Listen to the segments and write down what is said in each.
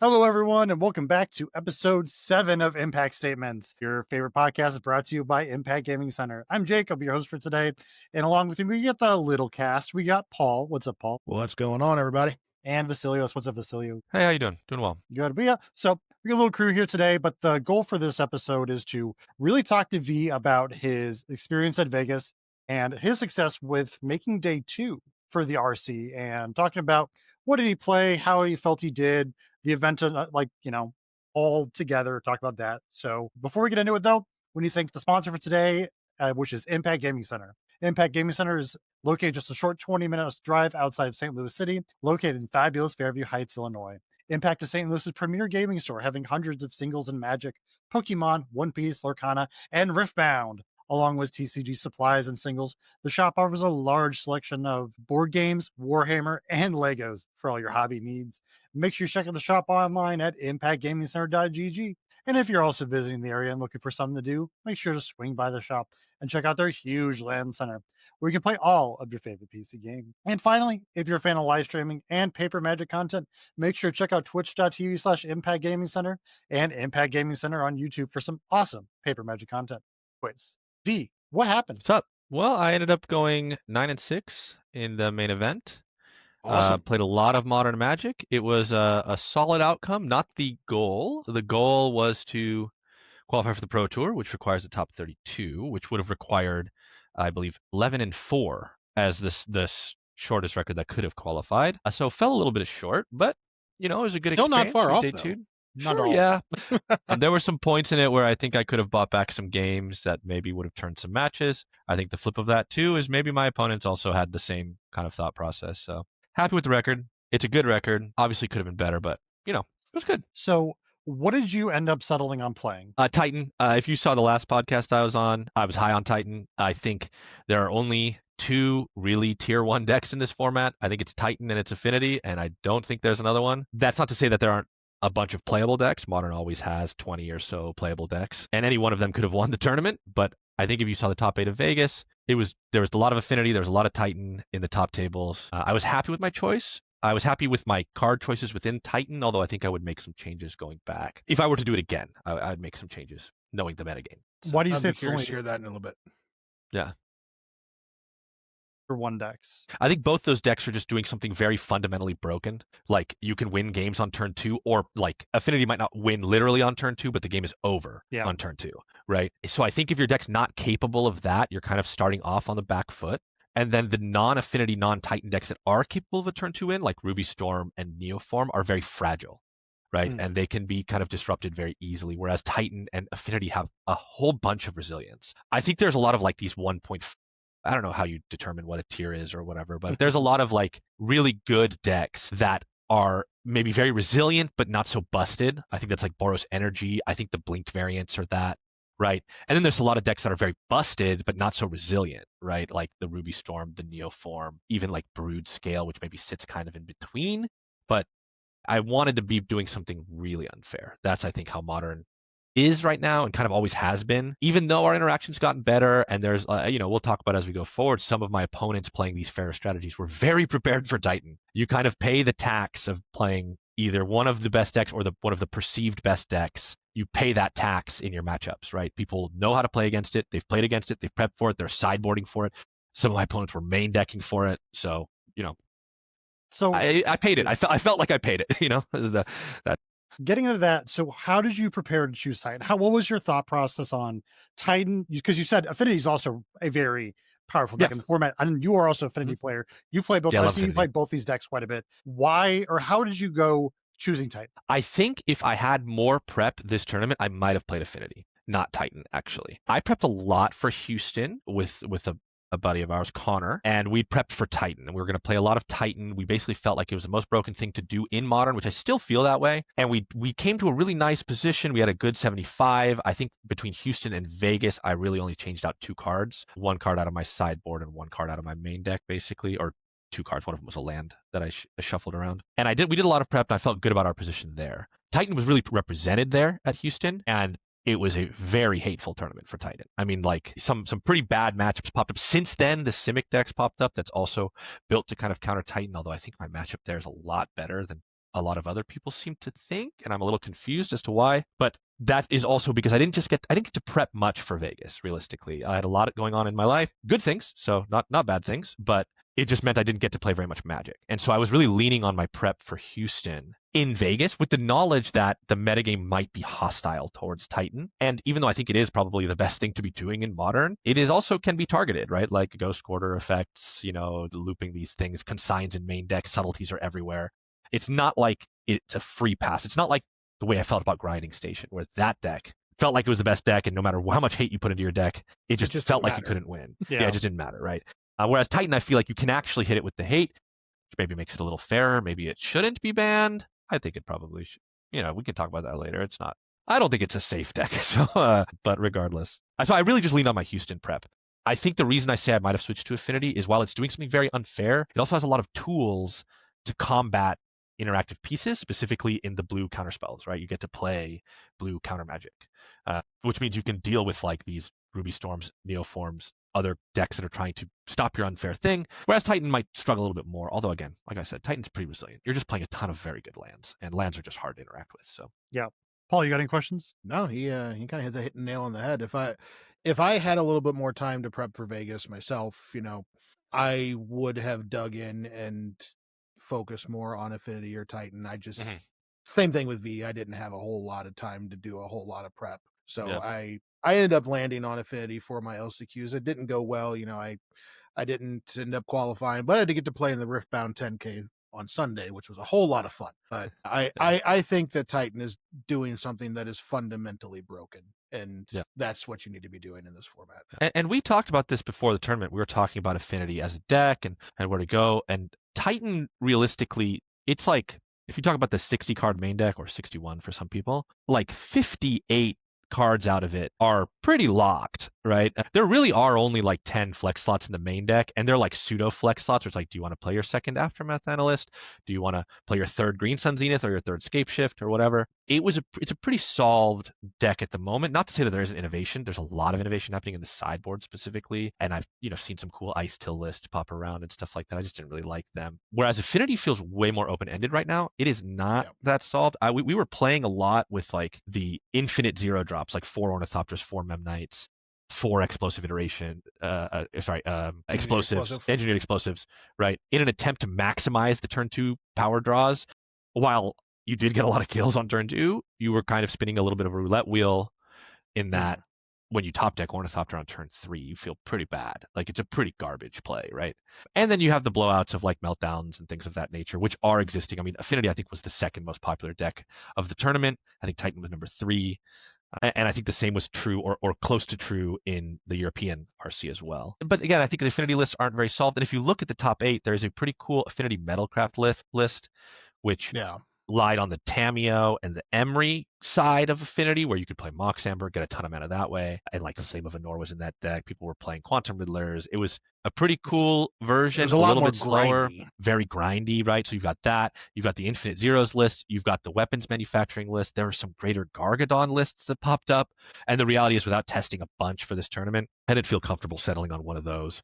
Hello, everyone, and welcome back to episode 7 of Impact Statements. Your favorite podcast is brought to you by Impact Gaming Center. I'm Jake, I'll be your host for today. And along with me, we got the little cast. We got Paul. What's up, Paul? Well, what's going on, everybody? And Vasilios. What's up, Vasilio? Hey, how you doing? Doing well. Good. But yeah, so we got a little crew here today, but the goal for this episode is to really talk to V about his experience at Vegas and his success with making day 2 for the RC and talking about what did he play, how he felt he did, the event, all together, talk about that. So before we get into it, though, we need to thank the sponsor for today, which is Impact Gaming Center. Impact Gaming Center is located just a short 20 minutes drive outside of St. Louis City, located in fabulous Fairview Heights, Illinois. Impact is St. Louis's premier gaming store, having hundreds of singles in Magic, Pokemon, One Piece, Lorcana, and Riftbound. Along with TCG supplies and singles, the shop offers a large selection of board games, Warhammer, and Legos for all your hobby needs. Make sure you check out the shop online at impactgamingcenter.gg. And if you're also visiting the area and looking for something to do, make sure to swing by the shop and check out their huge LAN center, where you can play all of your favorite PC games. And finally, if you're a fan of live streaming and paper magic content, make sure to check out twitch.tv/Impact Gaming Center and Impact Gaming Center on YouTube for some awesome paper magic content. Quiz. V, what happened? What's up? Well, I ended up going 9-6 in the main event. Awesome. Played a lot of Modern Magic. It was a solid outcome, not the goal. The goal was to qualify for the Pro Tour, which requires the top 32, which would have required, I believe, 11-4 as this shortest record that could have qualified. So fell a little bit short, but it was a good Still experience. not far off, Day though. two. Not Sure, at all. yeah. There were some points in it where I think I could have bought back some games that maybe would have turned some matches. I think the flip of that, too, is maybe my opponents also had the same kind of thought process. So happy with the record. It's a good record. Obviously could have been better, but, it was good. So what did you end up settling on playing? Titan. If you saw the last podcast I was on, I was high on Titan. I think there are only 2 really tier 1 decks in this format. I think it's Titan and it's Affinity, and I don't think there's another one. That's not to say that there aren't a bunch of playable decks. Modern always has 20 or so playable decks, and any one of them could have won the tournament. But I think if you saw the top 8 of Vegas, there was a lot of Affinity, there was a lot of Titan in the top tables. I was happy with my choice. I was happy with my card choices within Titan, although I think I would make some changes going back. If I were to do it again, I'd make some changes, knowing the metagame. So, Why do you I'd say be curious only to hear that in a little bit. yeah. for 1 decks? I think both those decks are just doing something very fundamentally broken. Like, you can win games on turn 2, or like Affinity might not win literally on turn 2, but the game is over on turn 2, right? So I think if your deck's not capable of that, you're kind of starting off on the back foot. And then the non-Affinity, non-Titan decks that are capable of a turn 2 win, like Ruby Storm and Neoform, are very fragile, right? And they can be kind of disrupted very easily, whereas Titan and Affinity have a whole bunch of resilience. I think there's a lot of like these 1. I don't know how you determine what a tier is or whatever, but there's a lot of like really good decks that are maybe very resilient, but not so busted. I think that's like Boros Energy. I think the Blink variants are that, right? And then there's a lot of decks that are very busted, but not so resilient, right? Like the Ruby Storm, the Neoform, even like Brood Scale, which maybe sits kind of in between. But I wanted to be doing something really unfair. That's, I think, how Modern is right now and kind of always has been, even though our interaction's gotten better. And there's, we'll talk about as we go forward, some of my opponents playing these fairer strategies were very prepared for Titan. You kind of pay the tax of playing either one of the best decks or one of the perceived best decks. You pay that tax in your matchups, right? People know how to play against it. They've played against it. They've prepped for it. They're sideboarding for it. Some of my opponents were main decking for it. So, So I paid it. I felt like I paid it, that. Getting into that, so how did you prepare to choose Titan? What was your thought process on Titan? Because you said Affinity is also a very powerful deck in the format, and you are also an Affinity player. You play both. I've seen you play both these decks quite a bit. Why or how did you go choosing Titan? I think if I had more prep this tournament, I might have played Affinity, not Titan, actually. I prepped a lot for Houston with a buddy of ours, Connor, and we prepped for Titan. And we were going to play a lot of Titan. We basically felt like it was the most broken thing to do in Modern, which I still feel that way. And we came to a really nice position. We had a good 75. I think between Houston and Vegas, I really only changed out 2 cards. 1 card out of my sideboard and 1 card out of my main deck, basically, or 2 cards. One of them was a land that I shuffled around. And we did a lot of prep, and I felt good about our position there. Titan was really represented there at Houston, and it was a very hateful tournament for Titan. I mean, like some pretty bad matchups popped up. Since then, the Simic decks popped up that's also built to kind of counter Titan, although I think my matchup there is a lot better than a lot of other people seem to think, and I'm a little confused as to why. But that is also because I didn't get to prep much for Vegas, realistically. I had a lot going on in my life, good things, so not bad things, but it just meant I didn't get to play very much Magic. And so I was really leaning on my prep for Houston in Vegas with the knowledge that the metagame might be hostile towards Titan. And even though I think it is probably the best thing to be doing in Modern, it is also can be targeted, right? Like Ghost Quarter effects, looping these things, consigns in main deck, subtleties are everywhere. It's not like it's a free pass. It's not like the way I felt about Grinding Station, where that deck felt like it was the best deck, and no matter how much hate you put into your deck, it just felt like you couldn't win. Yeah, it just didn't matter, right? Whereas Titan, I feel like you can actually hit it with the hate, which maybe makes it a little fairer. Maybe it shouldn't be banned. I think it probably should. We can talk about that later. It's not. I don't think it's a safe deck. So, but regardless, so I really just leaned on my Houston prep. I think the reason I say I might have switched to Affinity is while it's doing something very unfair, it also has a lot of tools to combat interactive pieces, specifically in the blue counter spells, right? You get to play blue counter Magic, which means you can deal with like these Ruby Storms, Neoforms, other decks that are trying to stop your unfair thing. Whereas Titan might struggle a little bit more. Although again, like I said, Titan's pretty resilient. You're just playing a ton of very good lands, and lands are just hard to interact with. So yeah. Paul, you got any questions? No, he kind of hit the nail on the head. If I had a little bit more time to prep for Vegas myself, I would have dug in and focused more on Affinity or Titan. I just same thing with V. I didn't have a whole lot of time to do a whole lot of prep, so I ended up landing on Affinity for my LCQs. It didn't go well, I didn't end up qualifying, but I did get to play in the Riftbound 10K on Sunday, which was a whole lot of fun. But I think that Titan is doing something that is fundamentally broken, and that's what you need to be doing in this format. And we talked about this before the tournament. We were talking about Affinity as a deck and where to go. And Titan, realistically, it's like, if you talk about the 60 card main deck, or 61 for some people, like 58 cards out of it are pretty locked, right? There really are only like 10 flex slots in the main deck, and they're like pseudo flex slots. Where it's like, do you want to play your second Aftermath Analyst? Do you want to play your third Green Sun Zenith or your third Scape Shift or whatever? It's a pretty solved deck at the moment. Not to say that there isn't innovation. There's a lot of innovation happening in the sideboard specifically, and I've seen some cool Ice Till lists pop around and stuff like that. I just didn't really like them. Whereas Affinity feels way more open-ended right now. It is not that solved. We were playing a lot with like the infinite zero drops, like 4 Ornithopters, 4 Memnites, 4 explosive iteration, engineered explosives, right? In an attempt to maximize the turn 2 power draws. While you did get a lot of kills on turn 2, you were kind of spinning a little bit of a roulette wheel in that when you top deck Ornithopter on turn 3, you feel pretty bad. Like, it's a pretty garbage play, right? And then you have the blowouts of like meltdowns and things of that nature, which are existing. I mean, Affinity, I think, was the second most popular deck of the tournament. I think Titan was number 3. And I think the same was true or close to true in the European RC as well. But again, I think the Affinity lists aren't very solved. And if you look at the top 8, there's a pretty cool Affinity Metalcraft list, which lied on the Tameo and the Emery side of Affinity, where you could play Mox Amber, get a ton of mana that way. And like Flame of Anor was in that deck. People were playing Quantum Riddlers. It was a pretty cool version. It was a lot little more bit slower, grindy. very grindy, right? So you've got that. You've got the Infinite Zeros list. You've got the weapons manufacturing list. There were some greater Gargadon lists that popped up. And the reality is, without testing a bunch for this tournament, I didn't feel comfortable settling on one of those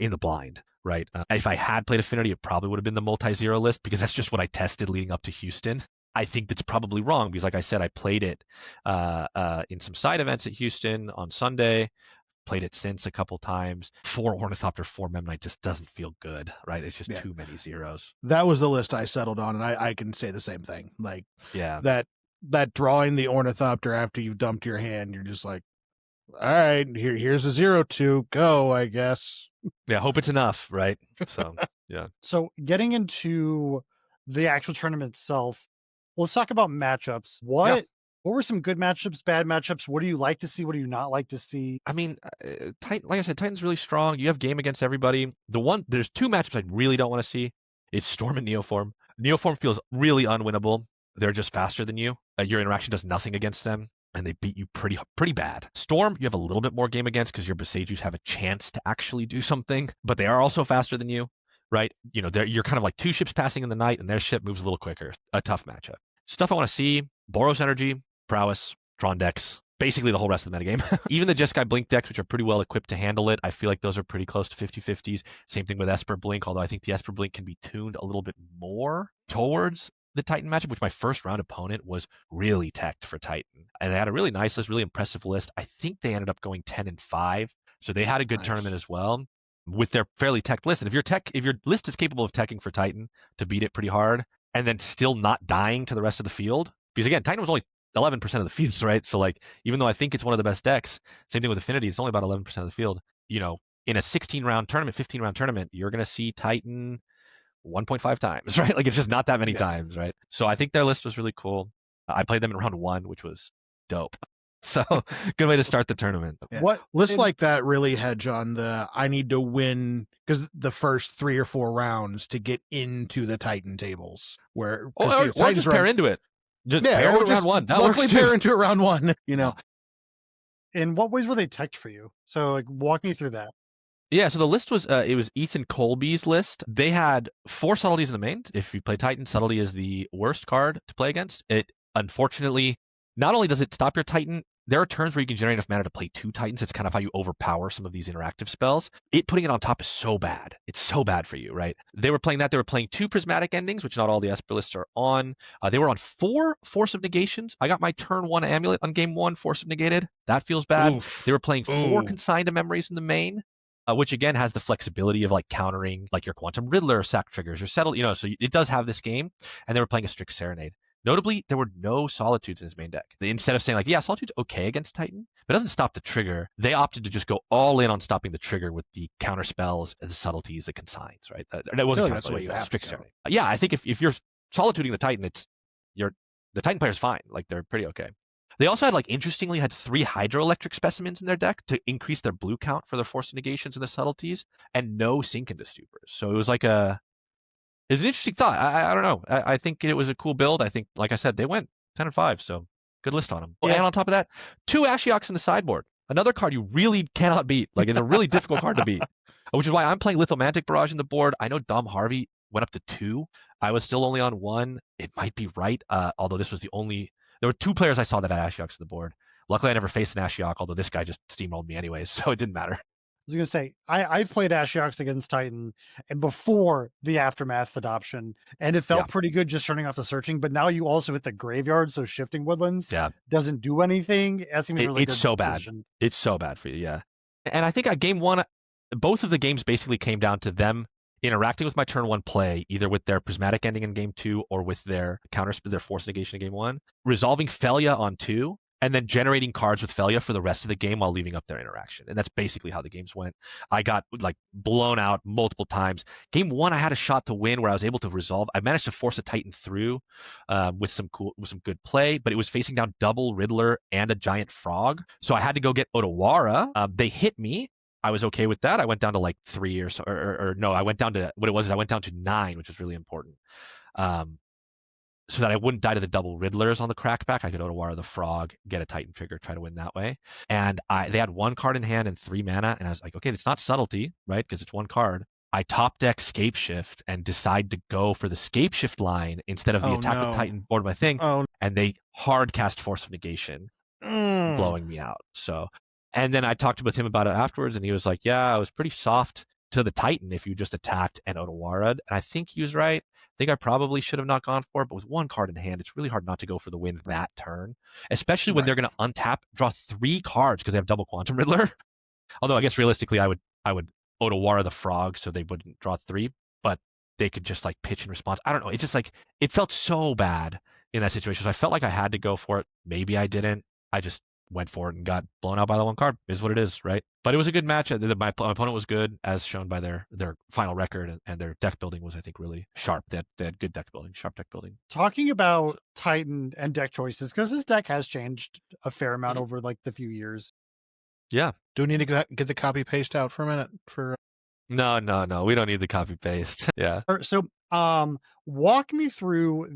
in the blind, right? If I had played Affinity, it probably would have been the multi-zero list, because that's just what I tested leading up to Houston. I think that's probably wrong, because like I said, I played it in some side events at Houston on Sunday. Played it since a couple times. 4 Ornithopter, 4 Memnite just doesn't feel good, right? It's just too many zeros. That was the list I settled on, and I can say the same thing. Like, that drawing the Ornithopter after you've dumped your hand, you're just like, all right, here's a 0-2, go, I guess. Yeah, hope it's enough, right? So, yeah. So getting into the actual tournament itself, let's talk about matchups. What were some good matchups, bad matchups? What do you like to see? What do you not like to see? I mean, like I said, Titan's really strong. You have game against everybody. There's 2 matchups I really don't want to see. It's Storm and Neoform. Neoform feels really unwinnable. They're just faster than you. Your interaction does nothing against them, and they beat you pretty bad. Storm, you have a little bit more game against because your Besagers have a chance to actually do something, but they are also faster than you, right? You're kind of like 2 ships passing in the night, and their ship moves a little quicker. A tough matchup. Stuff I want to see: Boros Energy, Prowess, Drawn decks, basically the whole rest of the metagame. Even the Jeskai Blink decks, which are pretty well equipped to handle it, I feel like those are pretty close to 50-50s. Same thing with Esper Blink, although I think the Esper Blink can be tuned a little bit more towards the Titan matchup, which my first round opponent was really teched for Titan. And they had a really nice list, really impressive list. I think they ended up going 10-5. So they had a good tournament as well with their fairly teched list. And if your list is capable of teching for Titan to beat it pretty hard and then still not dying to the rest of the field, because again, Titan was only 11% of the field, right? So like, even though I think it's one of the best decks, same thing with Affinity, it's only about 11% of the field. You know, in a 16-round tournament, 15-round tournament, you're going to see Titan 1.5 times, right? Like it's just not that many times, right? So I think their list was really cool. I played them in round 1, which was dope. So good way to start the tournament. Yeah. What lists like that really hedge on the I need to win because the first 3 or 4 rounds to get into the Titan tables where or just pair into it. Just pair into round 1. That luckily works too. Pair into it round 1. You know. In what ways were they teched for you? So like walk me through that. Yeah, so the list was it was Ethan Colby's list. They had 4 subtleties in the main. If you play Titan, subtlety is the worst card to play against. It unfortunately not only does it stop your Titan, there are turns where you can generate enough mana to play 2 Titans. It's kind of how you overpower some of these interactive spells. Putting it on top is so bad. It's so bad for you, right? They were playing that. They were playing 2 prismatic endings, which not all the Esper lists are on. They were on 4 Force of Negations. I got my turn 1 amulet on game 1, Force of Negated. That feels bad. Oof. They were playing 4 Consigned to Memories in the main. Which again has the flexibility of like countering like your Quantum Riddler, sack triggers, or settle, so it does have this game. And they were playing a Strict Serenade. Notably, there were no Solitudes in his main deck. Instead of saying like, yeah, Solitude's okay against Titan, but it doesn't stop the trigger, they opted to just go all in on stopping the trigger with the counter spells, the subtleties, the consigns, right? That wasn't that's what you have Strict Serenade. Yeah, I think if you're Solituding the Titan, the Titan player's fine. Like they're pretty okay. They also had, interestingly, 3 Hydroelectric specimens in their deck to increase their blue count for their Force Negations and the subtleties, and no Sink into Stupors. So it was like it's an interesting thought. I don't know. I think it was a cool build. I think, like I said, they went 10-5, so good list on them. Yeah. And on top of that, 2 Ashioks in the sideboard. Another card you really cannot beat. Like, it's a really difficult card to beat, which is why I'm playing Lithomantic Barrage in the board. I know Dom Harvey went up to 2. I was still only on 1. It might be right, although this was the only... There were 2 players I saw that had Ashioks on the board. Luckily, I never faced an Ashiok, although this guy just steamrolled me anyways, so it didn't matter. I was going to say, I've played Ashioks against Titan and before the Aftermath adoption, and it felt pretty good just turning off the searching, but now you also hit the graveyard, so Shifting Woodlands doesn't do anything. That seems really it's so bad. It's so bad for you, yeah. And I think at game 1, both of the games basically came down to them interacting with my turn 1 play, either with their prismatic ending in game 2 or with their their Force Negation in game 1, resolving Felia on 2, and then generating cards with Felia for the rest of the game while leaving up their interaction. And that's basically how the games went. I got blown out multiple times. Game 1, I had a shot to win where I was able to resolve. I managed to force a Titan through with some good play, but it was facing down double Riddler and a giant frog. So I had to go get Otawara. They hit me. I was okay with that. I went down to 3 or so, or no, I went down to what it was. I went down to 9, which was really important. So that I wouldn't die to the double Riddlers on the crackback. I could Otawara the Frog, get a Titan trigger, try to win that way. And they had 1 card in hand and 3 mana, and I was like, okay, it's not subtlety, right? Because it's 1 card. I top deck Scape Shift and decide to go for the Scape Shift line instead of the attack with Titan board my thing. And they hard cast Force of Negation, blowing me out. So, and then I talked with him about it afterwards, and he was like, yeah, I was pretty soft to the Titan if you just attacked and Otawara. And I think he was right. I think I probably should have not gone for it, but with 1 card in hand, it's really hard not to go for the win that turn, especially when they're going to untap, draw 3 cards because they have double Quantum Riddler. Although I guess realistically, I would Otawara the Frog so they wouldn't draw 3, but they could just pitch in response. I don't know. It just it felt so bad in that situation. So I felt like I had to go for it. Maybe I didn't. I just went for it and got blown out by the 1 card. Is what it is, right? But it was a good match. My opponent was good, as shown by their final record, and their deck building was, I think, really sharp. They had good deck building, sharp deck building. Talking about Titan and deck choices, because this deck has changed a fair amount over the few years. Yeah. Do we need to get the copy paste out for a minute? No. We don't need the copy paste. Yeah. So, walk me through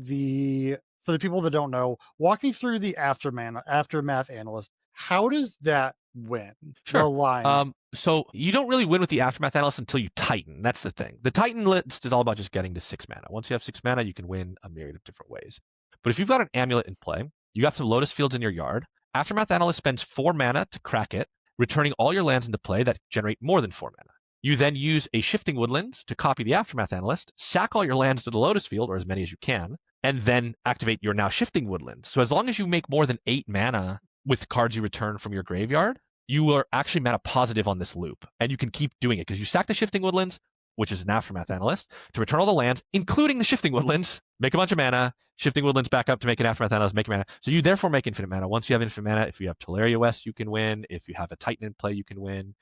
for the people that don't know, walk me through the Aftermath Analyst. How does that win? Sure. The line. So you don't really win with the Aftermath Analyst until you Titan. That's the thing. The Titan list is all about just getting to 6 mana. Once you have 6 mana, you can win a myriad of different ways. But if you've got an amulet in play, you got some Lotus Fields in your yard, Aftermath Analyst spends 4 mana to crack it, returning all your lands into play that generate more than 4 mana. You then use a Shifting Woodlands to copy the Aftermath Analyst, sack all your lands to the Lotus Field, or as many as you can, and then activate your now Shifting Woodlands. So as long as you make more than 8 mana with cards you return from your graveyard, you are actually mana positive on this loop, and you can keep doing it because you sack the Shifting Woodlands, which is an Aftermath Analyst, to return all the lands, including the Shifting Woodlands, make a bunch of mana, Shifting Woodlands back up to make an Aftermath Analyst, make mana. So you therefore make infinite mana. Once you have infinite mana, if you have Tolaria West, you can win. If you have a Titan in play, you can win.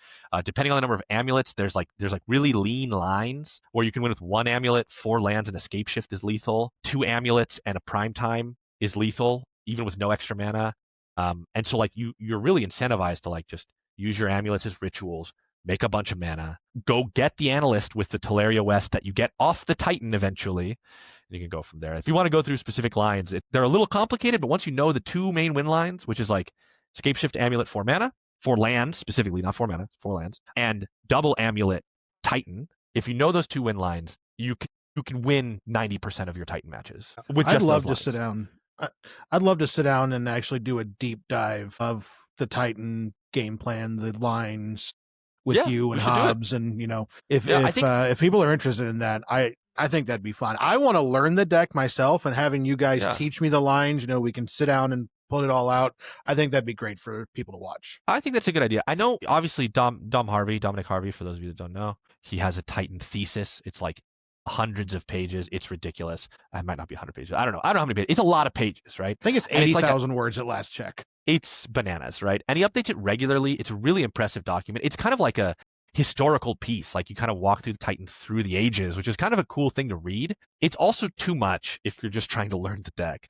Depending on the number of amulets, there's like really lean lines where you can win with 1 amulet, 4 lands, and Escape Shift is lethal. 2 amulets and a Prime Time is lethal, even with no extra mana. And so like you're really incentivized to like just use your amulets as rituals, make a bunch of mana, go get the Analyst with the Tolaria West that you get off the Titan eventually, and you can go from there. If you want to go through specific lines, they're a little complicated, but once you know the 2 main win lines, which is like Escape Shift Amulet 4 mana, 4 lands specifically, not 4 mana, 4 lands, and double Amulet Titan, if you know those 2 win lines, you can win 90% of your Titan matches with just I'd love those to lines. sit down. I'd love to sit down and actually do a deep dive of the Titan game plan, the lines with you and Hobbs, and if people are interested in that, I think that'd be fun. I want to learn the deck myself, and having you guys teach me the lines, we can sit down and pull it all out. I think that'd be great for people to watch. I think that's a good idea. I know, obviously, Dominic Harvey, for those of you that don't know, he has a Titan thesis. It's like hundreds of pages. It's ridiculous. It might not be 100 pages. I don't know how many pages. It's a lot of pages, right? I think it's 80,000 words at last check. It's bananas, right? And he updates it regularly. It's a really impressive document. It's kind of like a historical piece. Like you kind of walk through the Titan through the ages, which is kind of a cool thing to read. It's also too much if you're just trying to learn the deck.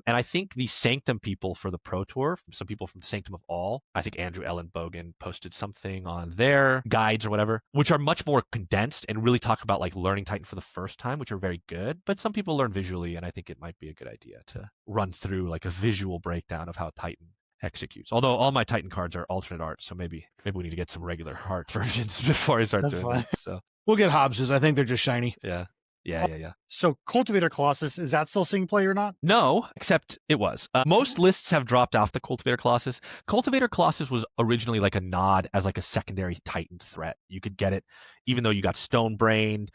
And I think the Sanctum people for the Pro Tour, some people from Sanctum of All, I think Andrew Ellen Bogan posted something on their guides or whatever, which are much more condensed and really talk about like learning Titan for the first time, which are very good. But some people learn visually, and I think it might be a good idea to run through like a visual breakdown of how Titan executes. Although all my Titan cards are alternate art, so maybe we need to get some regular art versions before I start doing that. So we'll get Hobbs's. I think they're just shiny. Yeah. So Cultivator Colossus, is that still seeing play or not? No, except it was. Most lists have dropped off the Cultivator Colossus. Cultivator Colossus was originally like a nod as like a secondary Titan threat. You could get it even though you got stone brained.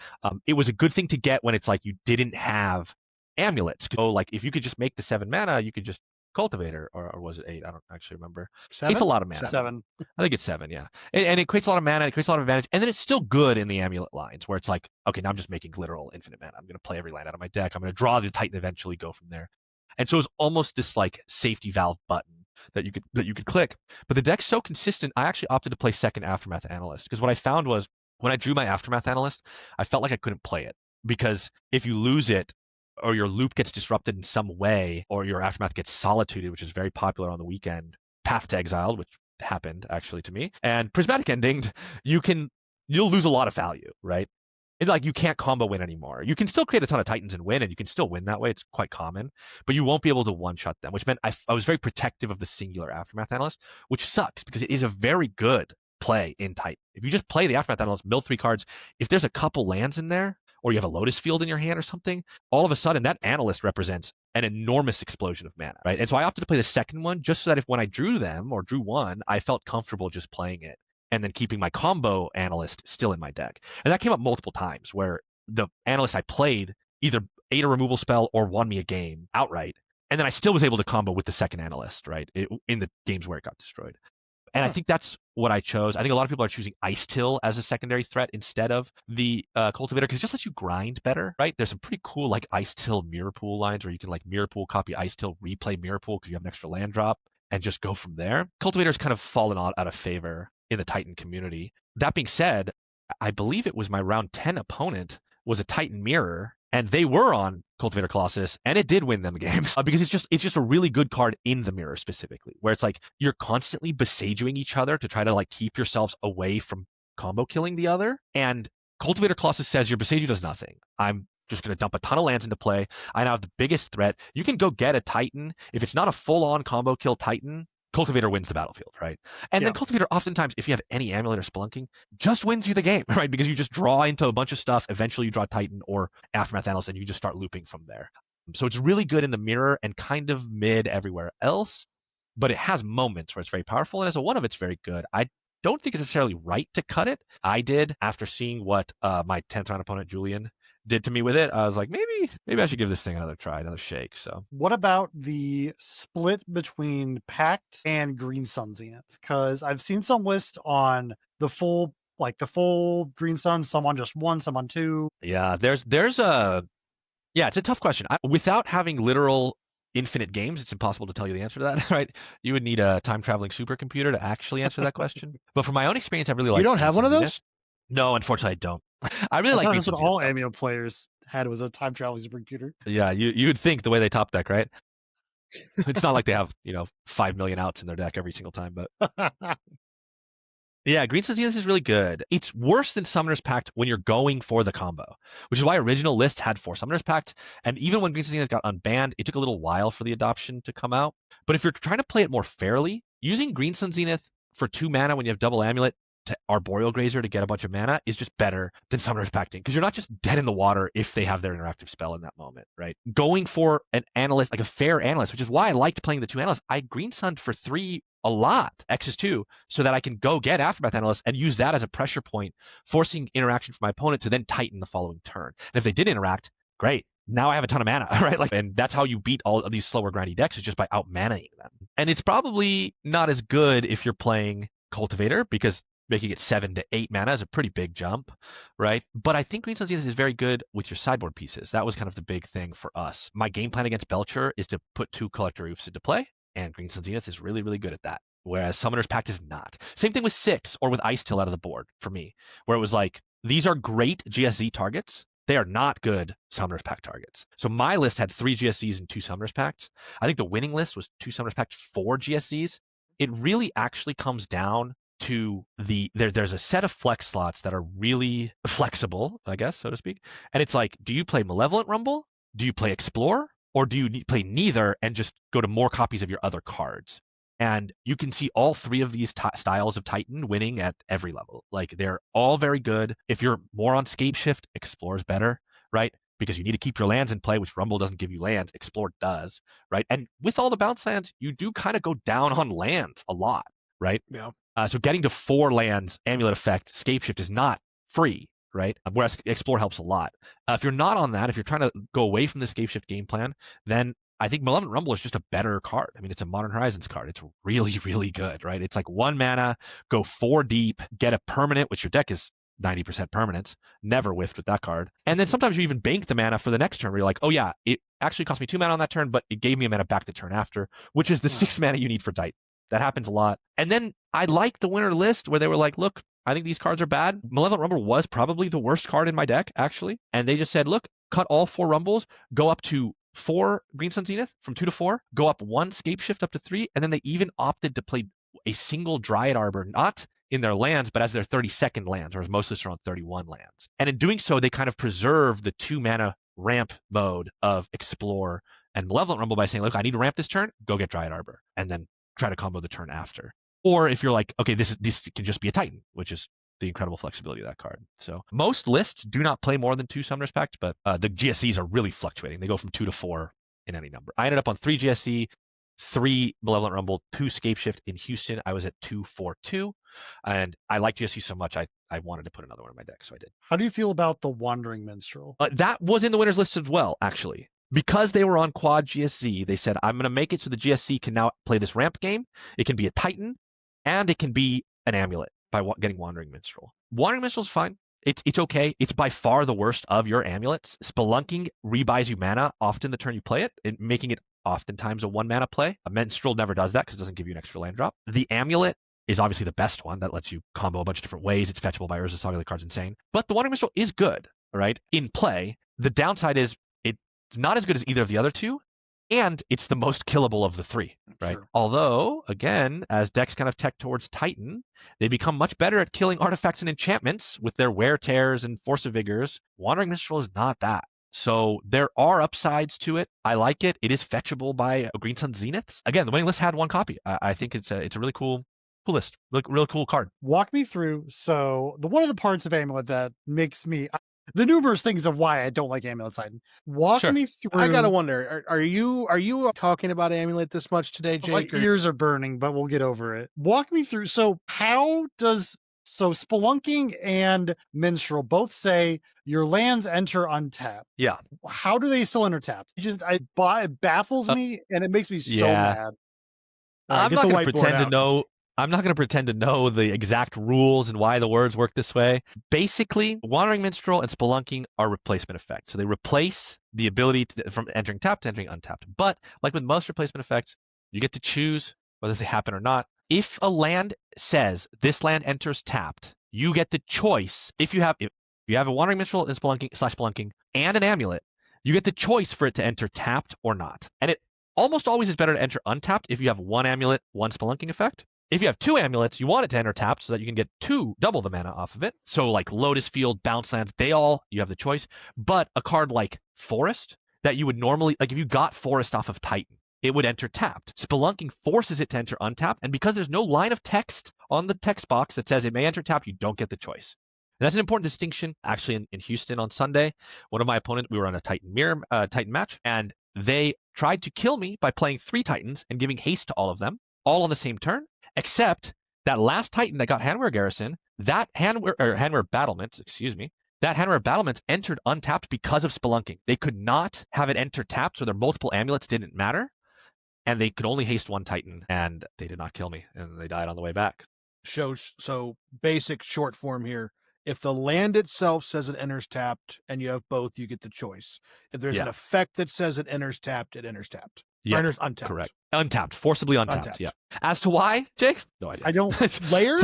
It was a good thing to get when it's like you didn't have amulets. So like if you could just make the 7 mana, you could just Cultivator, or was it 8? I don't actually remember. 7? It's a lot of mana. 7. I think it's 7, yeah. And it creates a lot of mana, it creates a lot of advantage, and then it's still good in the amulet lines where it's like, okay, now I'm just making literal infinite mana. I'm going to play every land out of my deck. I'm going to draw the Titan, eventually go from there. And so it's almost this like safety valve button that you could click. But the deck's so consistent, I actually opted to play second Aftermath Analyst, because what I found was when I drew my Aftermath Analyst, I felt like I couldn't play it, because if you lose it, or your loop gets disrupted in some way, or your Aftermath gets solituded, which is very popular on the weekend, Path to Exiled, which happened actually to me, and Prismatic Endinged, you'll lose a lot of value, right? And like you can't combo win anymore. You can still create a ton of Titans and win, and you can still win that way. It's quite common, but you won't be able to one-shot them, which meant I was very protective of the singular Aftermath Analyst, which sucks because it is a very good play in Titan. If you just play the Aftermath Analyst, mill 3 cards, if there's a couple lands in there, or you have a Lotus Field in your hand or something, all of a sudden that Analyst represents an enormous explosion of mana, right? And so I opted to play the second one just so that if when I drew them or drew one, I felt comfortable just playing it and then keeping my combo Analyst still in my deck. And that came up multiple times where the Analyst I played either ate a removal spell or won me a game outright. And then I still was able to combo with the second Analyst, right? In the games where it got destroyed. And I think that's what I chose. I think a lot of people are choosing Ice Till as a secondary threat instead of the Cultivator, because it just lets you grind better, right? There's some pretty cool like Ice Till Mirror Pool lines where you can like Mirror Pool, copy Ice Till, replay Mirror Pool because you have an extra land drop, and just go from there. Cultivator's kind of fallen out of favor in the Titan community. That being said, I believe it was my round 10 opponent was a Titan Mirror, and they were on Cultivator Colossus, and it did win them games because it's just a really good card in the mirror specifically, where it's like you're constantly besaging each other to try to like keep yourselves away from combo killing the other. And Cultivator Colossus says your Besage does nothing. I'm just going to dump a ton of lands into play. I now have the biggest threat. You can go get a Titan. If it's not a full-on combo kill Titan, Cultivator wins the battlefield, right? And then Cultivator, oftentimes, if you have any Amulet or Spelunking, just wins you the game, right? Because you just draw into a bunch of stuff. Eventually, you draw Titan or Aftermath Analyst, and you just start looping from there. So it's really good in the mirror and kind of mid everywhere else, but it has moments where it's very powerful. And as a one of, it's very good. I don't think it's necessarily right to cut it. I did after seeing what my 10th round opponent Julian did to me with it. I was like, maybe I should give this thing another try, another shake. So what about the split between Pact and Green Sun Zenith? Because I've seen some lists on the full Green Sun, some on just one, some on two. Yeah, there's a yeah, it's a tough question. Without having literal infinite games, it's impossible to tell you the answer to that, right? You would need a time traveling supercomputer to actually answer that question. But from my own experience, I really You like don't Green have one Sun of Zenith. those? No, unfortunately, I don't. I really I like thought Green that's Sun what Zenith all though. Amulet players had, was a time traveling supercomputer. Yeah, you'd think the way they top deck, right? It's not like they have 5 million outs in their deck every single time, but yeah, Green Sun Zenith is really good. It's worse than Summoner's Pact when you're going for the combo, which is why original lists had 4 Summoner's Pact. And even when Green Sun Zenith got unbanned, it took a little while for the adoption to come out. But if you're trying to play it more fairly, using Green Sun Zenith for 2 mana when you have double amulet to Arboreal Grazer to get a bunch of mana is just better than Summoner's Pacting, because you're not just dead in the water if they have their interactive spell in that moment, right? Going for an analyst, like a fair analyst, which is why I liked playing the 2 analysts. I Green Sunned for 3 a lot, X's 2, so that I can go get Aftermath Analyst and use that as a pressure point, forcing interaction from my opponent to then Titan the following turn. And if they did interact, great. Now I have a ton of mana, right? And that's how you beat all of these slower grindy decks, is just by out-manaing them. And it's probably not as good if you're playing Cultivator, because making it 7 to 8 mana is a pretty big jump, right? But I think Green Sun Zenith is very good with your sideboard pieces. That was kind of the big thing for us. My game plan against Belcher is to put 2 Collector Oofs into play, and Green Sun Zenith is really, really good at that. Whereas Summoner's Pact is not. Same thing with 6 or with Ice Till out of the board for me, where it was like, these are great GSZ targets. They are not good Summoner's Pact targets. So my list had 3 GSZs and 2 Summoner's Pacts. I think the winning list was 2 Summoner's Pacts, 4 GSZs. It really actually comes down to there's a set of flex slots that are really flexible, I guess, so to speak. And it's like, do you play Malevolent Rumble? Do you play Explore? Or do you play neither and just go to more copies of your other cards? And you can see all 3 of these styles of Titan winning at every level. Like, they're all very good. If you're more on Scape Shift, Explore is better, right? Because you need to keep your lands in play, which Rumble doesn't give you lands. Explore does, right? And with all the bounce lands, you do kind of go down on lands a lot, right? Yeah. So getting to 4 lands, Amulet Effect, Scape Shift is not free, right? Whereas Explore helps a lot. If you're not on that, if you're trying to go away from the Scape Shift game plan, then I think Malevolent Rumble is just a better card. I mean, it's a Modern Horizons card. It's really, really good, right? It's like 1 mana, go 4 deep, get a permanent, which your deck is 90% permanents, never whiffed with that card. And then sometimes you even bank the mana for the next turn where you're like, oh yeah, it actually cost me 2 mana on that turn, but it gave me a mana back the turn after, which is the 6 mana you need for Titan. That happens a lot. And then I like the winner list where they were like, look, I think these cards are bad. Malevolent Rumble was probably the worst card in my deck, actually. And they just said, look, cut all 4 Rumbles, go up to 4 Green Sun Zenith from 2 to 4, go up 1 Scape Shift up to 3, and then they even opted to play a single Dryad Arbor, not in their lands, but as their 32nd lands, whereas most lists are on 31 lands. And in doing so, they kind of preserve the 2 mana ramp mode of Explore and Malevolent Rumble by saying, look, I need to ramp this turn, go get Dryad Arbor, and then try to combo the turn after. Or if you're like, okay, this can just be a Titan, which is the incredible flexibility of that card. So most lists do not play more than 2 Summoner's Pact, but the GSCs are really fluctuating. They go from 2 to 4 in any number. I ended up on 3 GSC, 3 Malevolent Rumble, 2 Scape Shift in Houston. I was at 2-4-2, and I like GSC so much I wanted to put another one in my deck, so I did. How do you feel about the Wandering Minstrel? That was in the winners list as well, actually. Because they were on quad GSC, they said, I'm going to make it so the GSC can now play this ramp game. It can be a Titan, and it can be an Amulet by getting Wandering Minstrel. Wandering Minstrel is fine. It's okay. It's by far the worst of your amulets. Spelunking rebuys you mana often the turn you play it, making it oftentimes a 1 mana play. A Minstrel never does that because it doesn't give you an extra land drop. The Amulet is obviously the best one. That lets you combo a bunch of different ways. It's fetchable by Urza Saga. The card's insane. But the Wandering Minstrel is good, right? In play. The downside is it's not as good as either of the other 2, and it's the most killable of the 3, right? Sure. Although, again, as decks kind of tech towards Titan, they become much better at killing artifacts and enchantments with their Wear Tears and Force of Vigors. Wandering Minstrel is not that. So there are upsides to it. I like it. It is fetchable by Green Sun Zeniths. Again, the winning list had 1 copy. I think it's a really cool list. Really cool card. Walk me through. So one of the parts of Amulet that makes me, the numerous things of why I don't like Amulet Titan. Walk Sure. me through. I gotta wonder, are you talking about Amulet this much today, My Jake? ears are burning, but we'll get over it. Walk me through. So Spelunking and Minstrel both say your lands enter untapped. Yeah. How do they still enter tapped? It baffles me, and it makes me so Yeah. mad. I'm not going to pretend to know. I'm not going to pretend to know the exact rules and why the words work this way. Basically, Wandering Minstrel and Spelunking are replacement effects. So they replace the ability from entering tapped to entering untapped. But like with most replacement effects, you get to choose whether they happen or not. If a land says this land enters tapped, you get the choice. If you have a Wandering Minstrel and Spelunking and an amulet, you get the choice for it to enter tapped or not. And it almost always is better to enter untapped if you have one amulet, one Spelunking effect. If you have two amulets, you want it to enter tapped so that you can get double the mana off of it. So like Lotus Field, Bounce Lands, you have the choice. But a card like Forest that you would normally, like if you got Forest off of Titan, it would enter tapped. Spelunking forces it to enter untapped, and because there's no line of text on the text box that says it may enter tapped, you don't get the choice. And that's an important distinction. Actually, in Houston on Sunday, one of my opponents, we were on a Titan match, and they tried to kill me by playing 3 Titans and giving haste to all of them, all on the same turn, except that last Titan that got Handwear Garrison, that Handwear Battlement, that Handwear Battlement entered untapped because of Spelunking. They could not have it enter tapped, so their multiple amulets didn't matter, and they could only haste 1 Titan, and they did not kill me, and they died on the way back. So basic short form here. If the land itself says it enters tapped and you have both, you get the choice. If there's an effect that says it enters tapped, it enters tapped. Yeah, enters untapped. Correct. Untapped. Forcibly untapped. Yeah. As to why, Jake? No idea. I don't. Layers?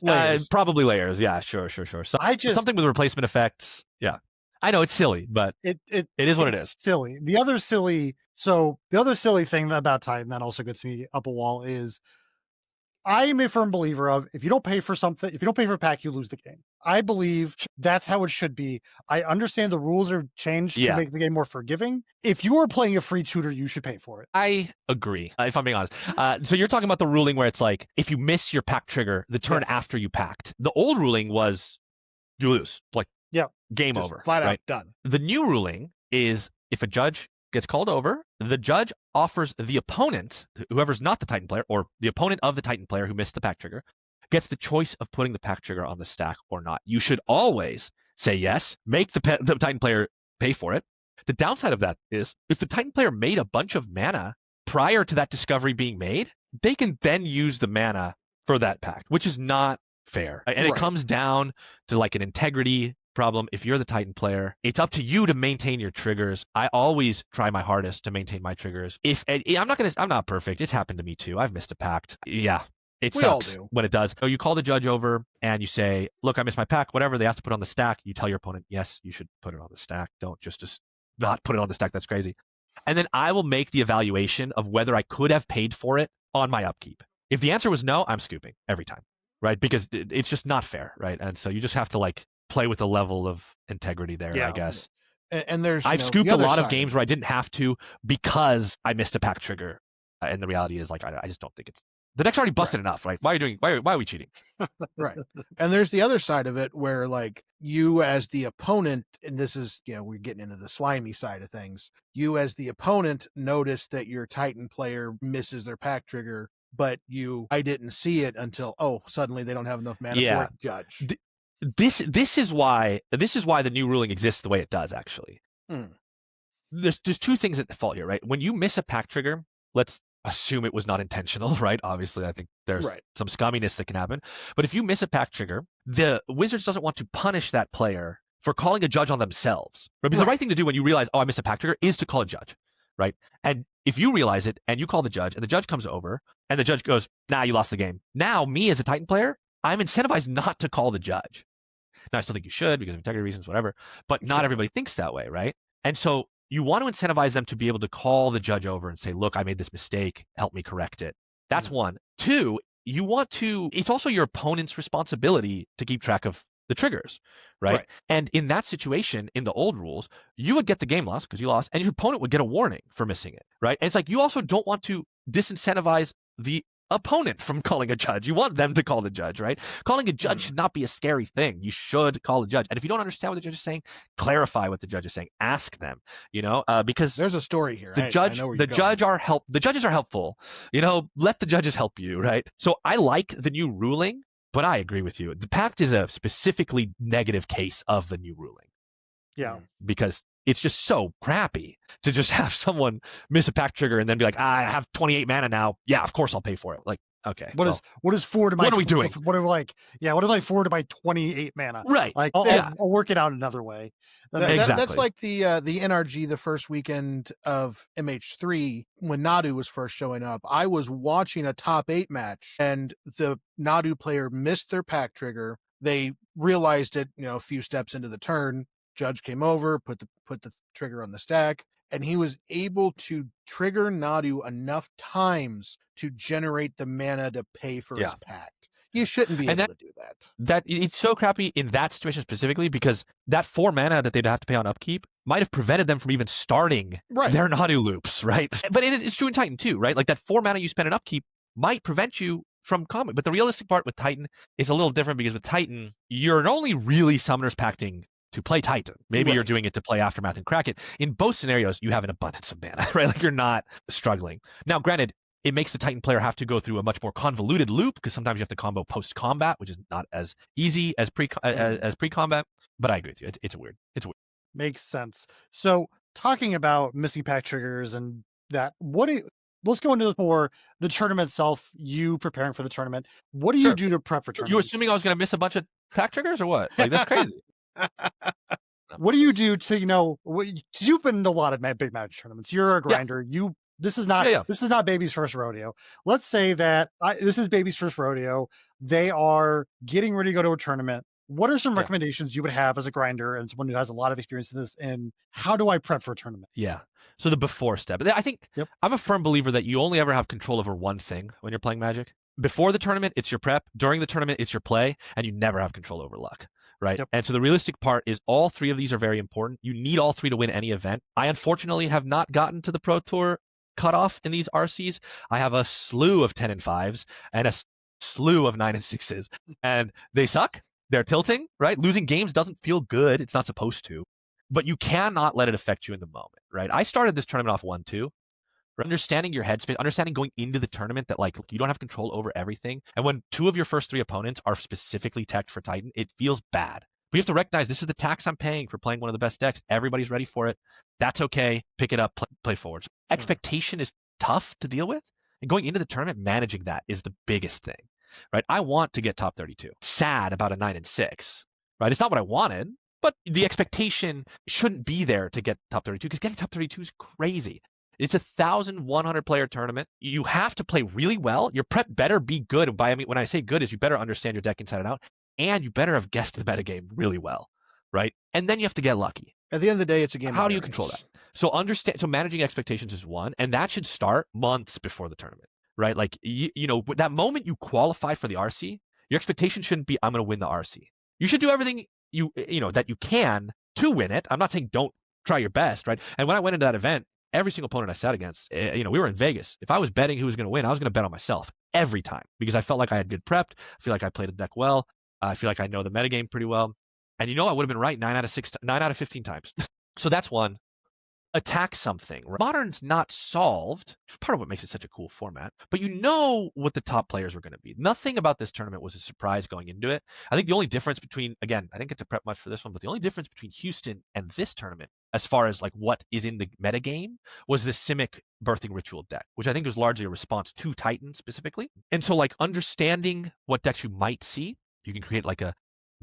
Layers. Probably layers. Yeah, sure. So, something with replacement effects. Yeah. I know it's silly, but it is what it is. Silly. The other silly thing about Titan that also gets me up a wall is I am a firm believer of if you don't pay for a pack, you lose the game. I believe that's how it should be. I understand the rules are changed to make the game more forgiving. If you are playing a free tutor, you should pay for it. I agree, if I'm being honest. So you're talking about the ruling where it's like, if you miss your pack trigger the turn after you packed. The old ruling was you lose. Like, game over. Flat out done. The new ruling is if a judge gets called over, the judge offers the opponent, whoever's not the Titan player, or the opponent of the Titan player who missed the pack trigger, gets the choice of putting the pack trigger on the stack or not. You should always say yes, make the Titan player pay for it. The downside of that is if the Titan player made a bunch of mana prior to that discovery being made, they can then use the mana for that pack, which is not fair. And it comes down to like an integrity problem. If you're the Titan player, it's up to you to maintain your triggers. I always try my hardest to maintain my triggers. I'm not perfect. It's happened to me too. I've missed a pact. Yeah. It sucks when it does. So you call the judge over and you say, look, I missed my pack, whatever. They have to put it on the stack. You tell your opponent, yes, you should put it on the stack. Don't just not put it on the stack. That's crazy. And then I will make the evaluation of whether I could have paid for it on my upkeep. If the answer was no, I'm scooping every time, right? Because it's just not fair, right? And so you just have to like play with a level of integrity there, I guess. And I've scooped a lot of games where I didn't have to because I missed a pack trigger. And the reality is like, I just don't think the deck's already busted enough, right? Why are we cheating? Right. And there's the other side of it where like you as the opponent, and this is, we're getting into the slimy side of things. You as the opponent notice that your Titan player misses their pack trigger, but I didn't see it until, suddenly they don't have enough mana for it, judge. This is why the new ruling exists the way it does, actually. There's 2 things at the fault here, right? When you miss a pack trigger, let's assume it was not intentional, right? Obviously, I think there's some scumminess that can happen. But if you miss a pack trigger, the Wizards doesn't want to punish that player for calling a judge on themselves. Right? Because the right thing to do when you realize, I missed a pack trigger, is to call a judge, right? And if you realize it and you call the judge and the judge comes over and the judge goes, nah, you lost the game. Now, me as a Titan player, I'm incentivized not to call the judge. Now, I still think you should because of integrity reasons, whatever, but not everybody thinks that way, right? And so you want to incentivize them to be able to call the judge over and say, look, I made this mistake. Help me correct it. That's 1. 2, it's also your opponent's responsibility to keep track of the triggers, right? And in that situation, in the old rules, you would get the game loss because you lost, and your opponent would get a warning for missing it, right? And it's like you also don't want to disincentivize the opponent from calling a judge. You want them to call the judge, right? Calling a judge should not be a scary thing. You should call a judge. And if you don't understand what the judge is saying, clarify what the judge is saying. Ask them, because there's a story here. I know where the judges are helpful. Let the judges help you, right? So I like the new ruling, but I agree with you. The pact is a specifically negative case of the new ruling. Yeah. Because it's just so crappy to just have someone miss a pact trigger and then be like, I have 28 mana now. Yeah, of course I'll pay for it. Like, okay. What is 4 to my? What are we doing? What is my 4 to my 28 mana? Right. Like, I'll work it out another way. Exactly. That's like the NRG the first weekend of MH3 when Nadu was first showing up. I was watching a top 8 match and the Nadu player missed their pack trigger. They realized it, a few steps into the turn. Judge came over, put the trigger on the stack, and he was able to trigger Nadu enough times to generate the mana to pay for his pact. You shouldn't be able to do that. That it's so crappy in that situation specifically because that 4 mana that they'd have to pay on upkeep might have prevented them from even starting their Nadu loops, right? But it's true in Titan too, right? Like that 4 mana you spend on upkeep might prevent you from combat. But the realistic part with Titan is a little different because with Titan, you're only really Summoner's Pacting to play Titan. Maybe you're doing it to play Aftermath and Kraken. In both scenarios, you have an abundance of mana, right? Like you're not struggling. Now, granted, it makes the Titan player have to go through a much more convoluted loop because sometimes you have to combo post-combat, which is not as easy as pre-combat. But I agree with you. It's weird. Makes sense. So talking about missing pack triggers and that, let's go into more the tournament itself. You preparing for the tournament. What do you do to prep for tournaments? You assuming I was going to miss a bunch of pack triggers or what? Like that's crazy. What do you do to you've been in a lot of big match tournaments. You're a grinder. This is not baby's first rodeo. Let's say that this is baby's first rodeo. They are getting ready to go to a tournament. What are some recommendations you would have as a grinder and someone who has a lot of experience in this? And how do I prep for a tournament? Yeah. So the before step. I think I'm a firm believer that you only ever have control over one thing when you're playing Magic. Before the tournament, it's your prep. During the tournament, it's your play, and you never have control over luck. Right. Yep. And so the realistic part is all 3 of these are very important. You need all 3 to win any event. I unfortunately have not gotten to the Pro Tour cutoff in these RCs. I have a slew of 10 and 5s and a slew of 9 and 6s, and they suck. They're tilting, right? Losing games doesn't feel good. It's not supposed to, but you cannot let it affect you in the moment, right? I started this tournament off 1-2. Understanding your headspace, understanding going into the tournament that like you don't have control over everything. And when 2 of your first 3 opponents are specifically teched for Titan, it feels bad. But you have to recognize this is the tax I'm paying for playing one of the best decks. Everybody's ready for it. That's okay. Pick it up, play forward. So expectation is tough to deal with. And going into the tournament, managing that is the biggest thing, right? I want to get top 32. Sad about a 9 and 6, right? It's not what I wanted, but the expectation shouldn't be there to get top 32 because getting top 32 is crazy. It's a 1,100 player tournament. You have to play really well. Your prep better be good. When I say good is you better understand your deck inside and out, and you better have guessed the metagame really well, right? And then you have to get lucky. At the end of the day, it's a game. How do you control that? So managing expectations is one, and that should start months before the tournament, right? Like that moment you qualify for the RC, your expectation shouldn't be I'm going to win the RC. You should do everything that you can to win it. I'm not saying don't try your best, right? And when I went into that event, every single opponent I sat against, we were in Vegas. If I was betting who was going to win, I was going to bet on myself every time because I felt like I had good prepped. I feel like I played the deck well. I feel like I know the metagame pretty well. And I would have been right 9 out of 15 times. So that's one. Attack something. Right? Modern's not solved, which is part of what makes it such a cool format, but you know what the top players were going to be. Nothing about this tournament was a surprise going into it. I think the only difference between, again, I didn't get to prep much for this one, but the only difference between Houston and this tournament, as far as like what is in the metagame, was the Simic Birthing Ritual deck, which I think was largely a response to Titan specifically. And so like understanding what decks you might see, you can create like a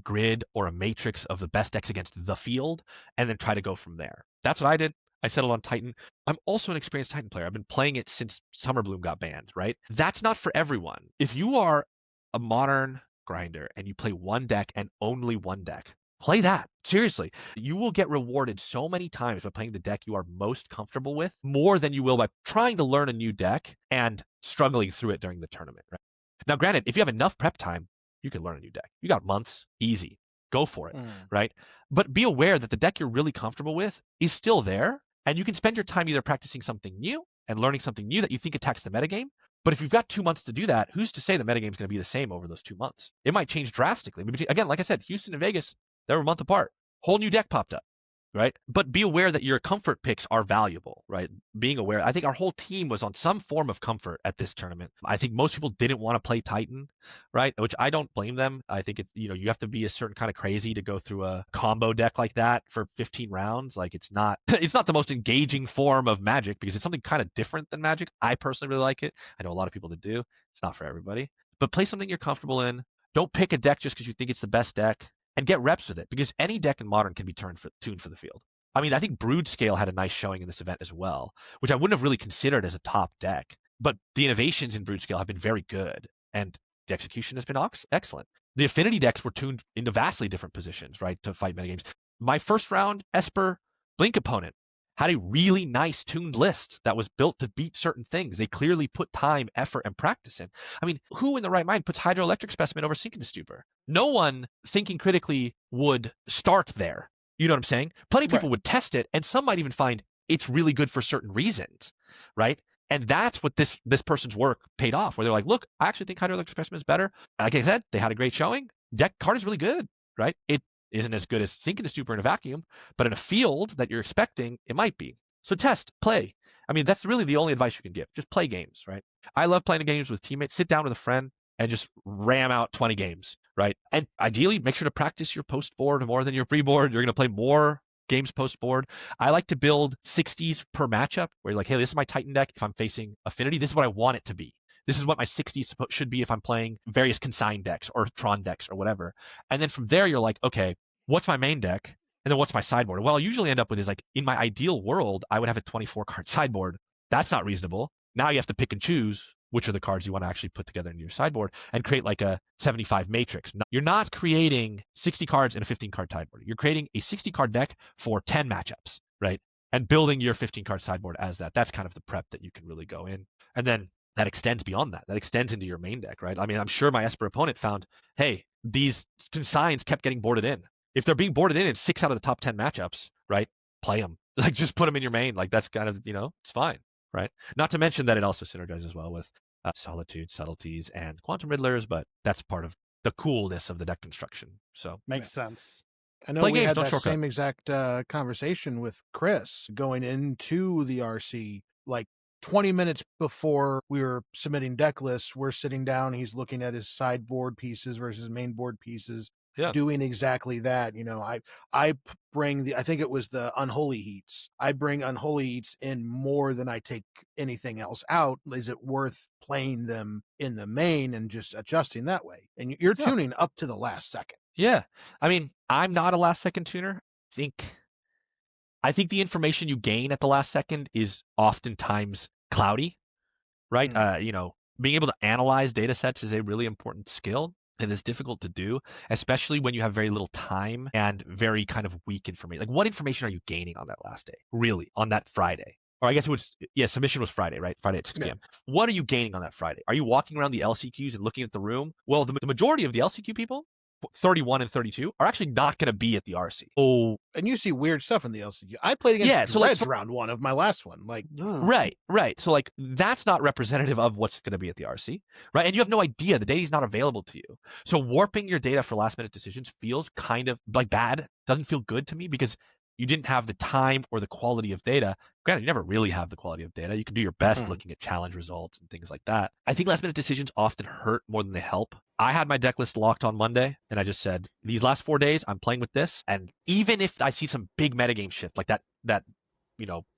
grid or a matrix of the best decks against the field and then try to go from there. That's what I did. I settled on Titan. I'm also an experienced Titan player. I've been playing it since Summer Bloom got banned, right? That's not for everyone. If you are a modern grinder and you play one deck and only one deck, play that. Seriously. You will get rewarded so many times by playing the deck you are most comfortable with, more than you will by trying to learn a new deck and struggling through it during the tournament, right? Now, granted, if you have enough prep time, you can learn a new deck. You got months, easy. Go for it, right? But be aware that the deck you're really comfortable with is still there, and you can spend your time either practicing something new and learning something new that you think attacks the metagame, But if you've got 2 months to do that, who's to say the metagame's going to be the same over those 2 months? It might change drastically. Again, like I said, Houston and Vegas, they were a month apart. Whole new deck popped up, right? But be aware that your comfort picks are valuable, right? Being aware. I think our whole team was on some form of comfort at this tournament. I think most people didn't want to play Titan, right? Which I don't blame them. I think it's, you have to be a certain kind of crazy to go through a combo deck like that for 15 rounds. Like it's not the most engaging form of Magic because it's something kind of different than Magic. I personally really like it. I know a lot of people that do. It's not for everybody. But play something you're comfortable in. Don't pick a deck just because you think it's the best deck. And get reps with it because any deck in Modern can be tuned for the field. I mean, I think Brood Scale had a nice showing in this event as well, which I wouldn't have really considered as a top deck. But the innovations in Brood Scale have been very good, and the execution has been excellent. The affinity decks were tuned into vastly different positions, right, to fight metagames. My first round Esper Blink opponent had a really nice tuned list that was built to beat certain things. They clearly put time, effort, and practice in. I mean, who in the right mind puts Hydroelectric Specimen over Sink into Stupor? No one thinking critically would start there. You know what I'm saying? Plenty of people would test it, and some might even find it's really good for certain reasons, right? And that's what this person's work paid off, where they're like, look, I actually think Hydroelectric Specimen is better. Like I said, they had a great showing. Deck card is really good, right? It isn't as good as Sink into Stupor in a vacuum, but in a field that you're expecting, it might be. So test, play. I mean, that's really the only advice you can give. Just play games, right? I love playing games with teammates. Sit down with a friend and just ram out 20 games, right? And ideally, make sure to practice your post board more than your pre-board. You're going to play more games post board. I like to build 60s per matchup where you're like, hey, this is my Titan deck. If I'm facing Affinity, this is what I want it to be. This is what my 60s should be if I'm playing various consigned decks or Tron decks or whatever. And then from there, you're like, okay, what's my main deck? And then what's my sideboard? And what I'll usually end up with is like, in my ideal world, I would have a 24 card sideboard. That's not reasonable. Now you have to pick and choose which are the cards you want to actually put together in your sideboard and create like a 75 matrix. You're not creating 60 cards in a 15 card sideboard. You're creating a 60 card deck for 10 matchups, right? And building your 15 card sideboard as that. That's kind of the prep that you can really go in. And then that extends beyond that. That extends into your main deck, right? I mean, I'm sure my Esper opponent found, hey, these consigns kept getting boarded in. If they're being boarded in 6 out of the top 10 matchups, right? Play them. Like just put them in your main. Like that's kind of, it's fine, right? Not to mention that it also synergizes well with Solitude, Subtleties, and Quantum Riddlers, but that's part of the coolness of the deck construction. So makes sense. I know play we games, had don't that shortcut. same exact conversation with Chris going into the RC, like 20 minutes before we were submitting deck lists. We're sitting down, he's looking at his sideboard pieces versus main board pieces, doing exactly that. I bring I think it was the Unholy Heats. I bring Unholy Heats in more than I take anything else out. Is it worth playing them in the main and just adjusting that way? And you're tuning up to the last second. Yeah. I mean, I'm not a last second tuner. I think the information you gain at the last second is oftentimes cloudy, right? Being able to analyze data sets is a really important skill. It is difficult to do, especially when you have very little time and very kind of weak information. Like, what information are you gaining on that last day, really, on that Friday? Or I guess it was, submission was Friday, right? Friday at 6 p.m. What are you gaining on that Friday? Are you walking around the LCQs and looking at the room? Well, the majority of the LCQ people, 31 and 32, are actually not going to be at the RC. Oh, and you see weird stuff in the LCQ. I played against Reds round one of my last one. Like, right. So like that's not representative of what's going to be at the RC, right? And you have no idea. The data's not available to you. So warping your data for last minute decisions feels kind of like bad. Doesn't feel good to me because you didn't have the time or the quality of data. Granted, you never really have the quality of data. You can do your best looking at challenge results and things like that. I think last minute decisions often hurt more than they help. I had my deck list locked on Monday, and I just said, these last 4 days, I'm playing with this. And even if I see some big metagame shift, like that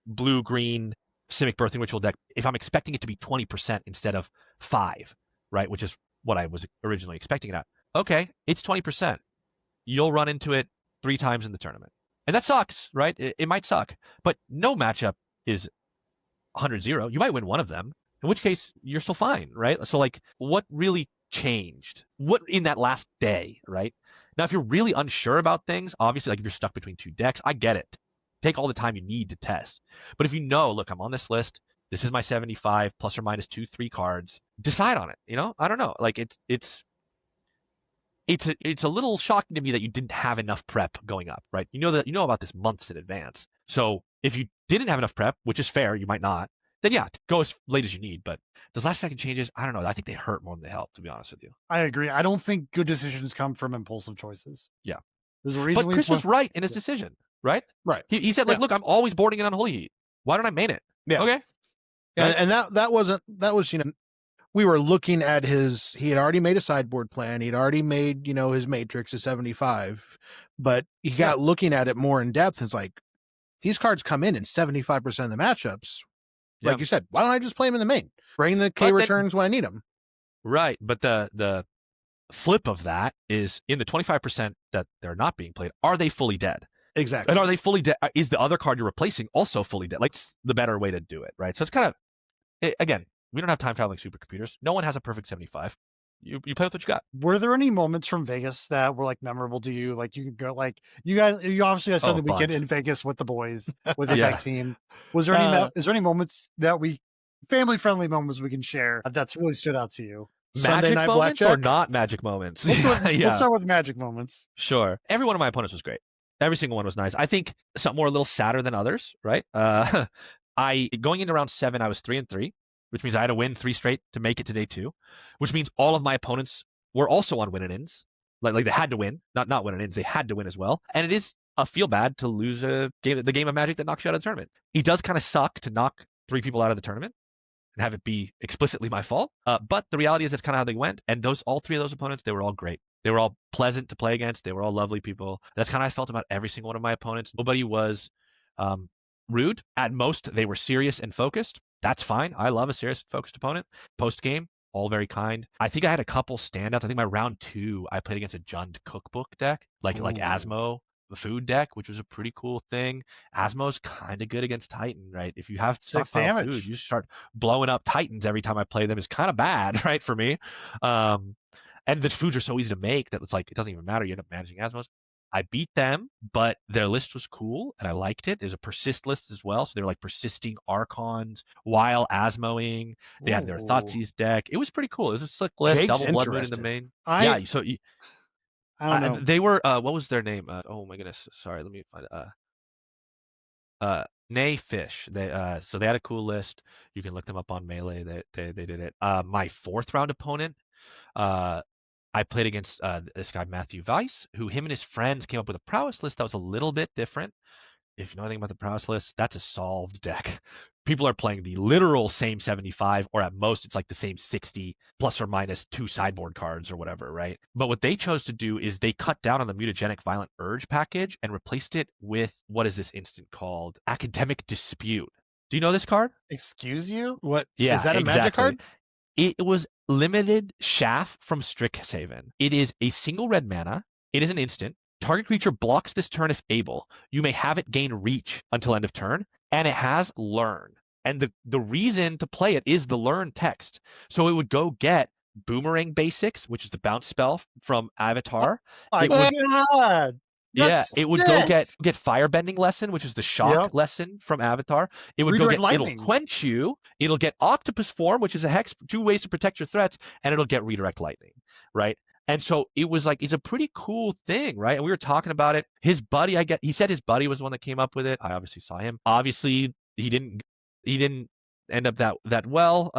blue-green Simic Birthing Ritual deck, if I'm expecting it to be 20% instead of 5, right, which is what I was originally expecting it at, okay, it's 20%. You'll run into it 3 times in the tournament. And that sucks, right? It might suck, but no matchup is 100-0. You might win one of them, in which case you're still fine, right? So like, what really changed? What in that last day, right? Now, if you're really unsure about things, obviously, like if you're stuck between 2 decks, I get it. Take all the time you need to test. But if you know, look, I'm on this list. This is my 75 plus or minus 2-3 cards. Decide on it. I don't know. Like it's a little shocking to me that you didn't have enough prep going up, right? You know about this months in advance. So if you didn't have enough prep, which is fair, you might not, then yeah, go as late as you need. But those last second changes, I don't know. I think they hurt more than they help, to be honest with you. I agree. I don't think good decisions come from impulsive choices. Yeah. There's a reason But we Chris put. was right in his decision, right? Right. He said, like, look, I'm always boarding it on Holy Heat. Why don't I main it? Yeah. Okay. Yeah, Right? and that was we were looking at he had already made a sideboard plan. He'd already made, his matrix of 75, but he got looking at it more in depth. And it's like, these cards come in 75% of the matchups. Like you said, why don't I just play them in the main? Bring the K returns when I need them. Right. But the flip of that is in the 25% that they're not being played, are they fully dead? Exactly. And are they fully dead? Is the other card you're replacing also fully dead? Like, the better way to do it, right? So it's kind of, again, we don't have time traveling supercomputers. No one has a perfect 75. You play with what you got. Were there any moments from Vegas that were like memorable to you? Like you could go, like you obviously spent the weekend in Vegas with the boys, with the tech team. Was there is there any moments that family friendly moments we can share that's really stood out to you? Magic moments blackjack? Or not magic moments? Let's start with magic moments. Sure. Every one of my opponents was great. Every single one was nice. I think some were a little sadder than others, right? Going into round 7, I was 3-3, which means I had to win 3 straight to make it to day 2, which means all of my opponents were also on win and ins. Like they had to win, not win and ins. They had to win as well. And it is a feel bad to lose the game of Magic that knocks you out of the tournament. It does kind of suck to knock 3 people out of the tournament and have it be explicitly my fault. But the reality is that's kind of how they went. And all 3 of those opponents, they were all great. They were all pleasant to play against. They were all lovely people. That's kind of how I felt about every single one of my opponents. Nobody was rude. At most, they were serious and focused. That's fine. I love a serious, focused opponent. Post game, all very kind. I think I had a couple standouts. I think my round 2, I played against a Jund cookbook deck, like Asmo, the food deck, which was a pretty cool thing. Asmo's kind of good against Titan, right? If you have stockpile food, you start blowing up Titans every time I play them. Is kind of bad, right, for me. And the foods are so easy to make that it's like it doesn't even matter. You end up managing Asmos. I beat them, but their list was cool and I liked it. There's a persist list as well. So they were like persisting Archons while Asmoing. They had their Thoughtseize deck. It was pretty cool. It was a slick list. Jake's double Blood Moon in the main. I don't know. They were what was their name? Oh my goodness. Sorry, let me find it. Nay Fish. So they had a cool list. You can look them up on Melee. They did it. My 4th round opponent, I played against this guy, Matthew Weiss, who him and his friends came up with a prowess list that was a little bit different. If you know anything about the prowess list, that's a solved deck. People are playing the literal same 75, or at most it's like the same 60 plus or minus 2 sideboard cards or whatever, right? But what they chose to do is they cut down on the mutagenic violent urge package and replaced it with, what is this instant called? Academic Dispute. Do you know this card? Excuse you? What? Yeah, is that a exactly. magic card? It was limited Shaft from Strixhaven. It is a single red mana. It is an instant. Target creature blocks this turn if able. You may have it gain reach until end of turn, and it has learn. And the reason to play it is the learn text. So it would go get Boomerang Basics, which is the bounce spell from Avatar. Oh my God. It would go get Firebending Lesson, which is the shock lesson from Avatar. It would Redirect go get lightning. It'll Quench You. It'll get Octopus Form, which is a hex, 2 ways to protect your threats, and it'll get Redirect Lightning, right? And so it was like, it's a pretty cool thing, right? And we were talking about it. His buddy, he said his buddy was the one that came up with it. I obviously saw him. Obviously, he didn't end up that well.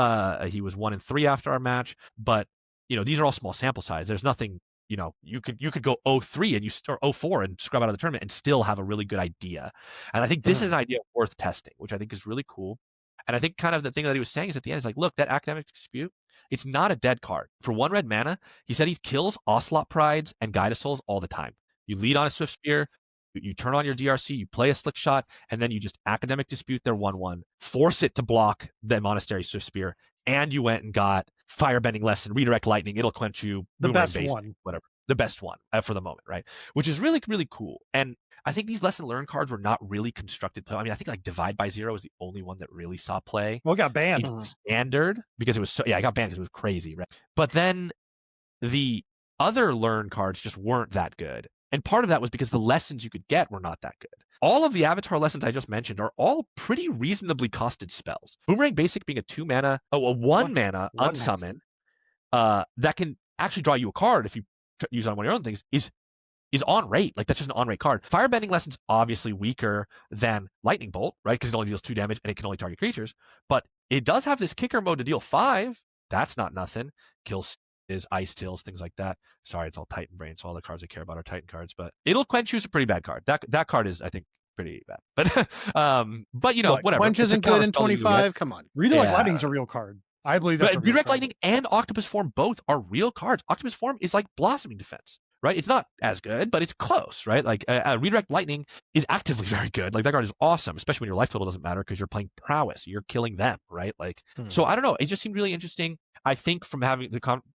He was 1-3 after our match, but these are all small sample size. There's nothing. You could go 0-3 and or 0-4 and scrub out of the tournament and still have a really good idea. And I think this is an idea worth testing, which I think is really cool. And I think kind of the thing that he was saying is at the end is like, look, that Academic Dispute, it's not a dead card. For 1 red mana, he said he kills Ocelot Prides and Guidasouls all the time. You lead on a Swift Spear, you turn on your DRC, you play a Slick Shot, and then you just Academic Dispute their 1/1, force it to block the Monastery Swift Spear, and you went and got Firebending Lesson, Redirect Lightning, it'll quench you. The best basic, one. Whatever. The best one for the moment, right? Which is really, really cool. And I think these lesson learned cards were not really constructed play. I mean, I think like Divide by Zero was the only one that really saw play. Well, it got banned. In standard because it was I got banned because it was crazy, right? But then the other learn cards just weren't that good. And part of that was because the lessons you could get were not that good. All of the Avatar lessons I just mentioned are all pretty reasonably costed spells. Boomerang Basic being a 1 mana unsummon that can actually draw you a card if you use it on one of your own things is is on rate. Like, that's just an on rate card. Firebending Lesson's obviously weaker than Lightning Bolt, right? Because it only deals 2 damage and it can only target creatures. But it does have this kicker mode to deal 5. That's not nothing. Kills is Ice Tills, things like that. Sorry, it's all Titan brain, so all the cards I care about are Titan cards. But It'll Quench is a pretty bad card. That card is, I think, pretty bad. But What, whatever. Quench It's a isn't good in counterspell that you get. 25? Come on. Redirect Yeah. Lightning's a real card. I believe that's a But real Redirect card. Lightning and Octopus Form both are real cards. Octopus Form is like Blossoming Defense, right? It's not as good, but it's close, right? Like Redirect Lightning is actively very good. Like, that card is awesome, especially when your life total doesn't matter because you're playing prowess. You're killing them, right? Like, so I don't know. It just seemed really interesting. I think from having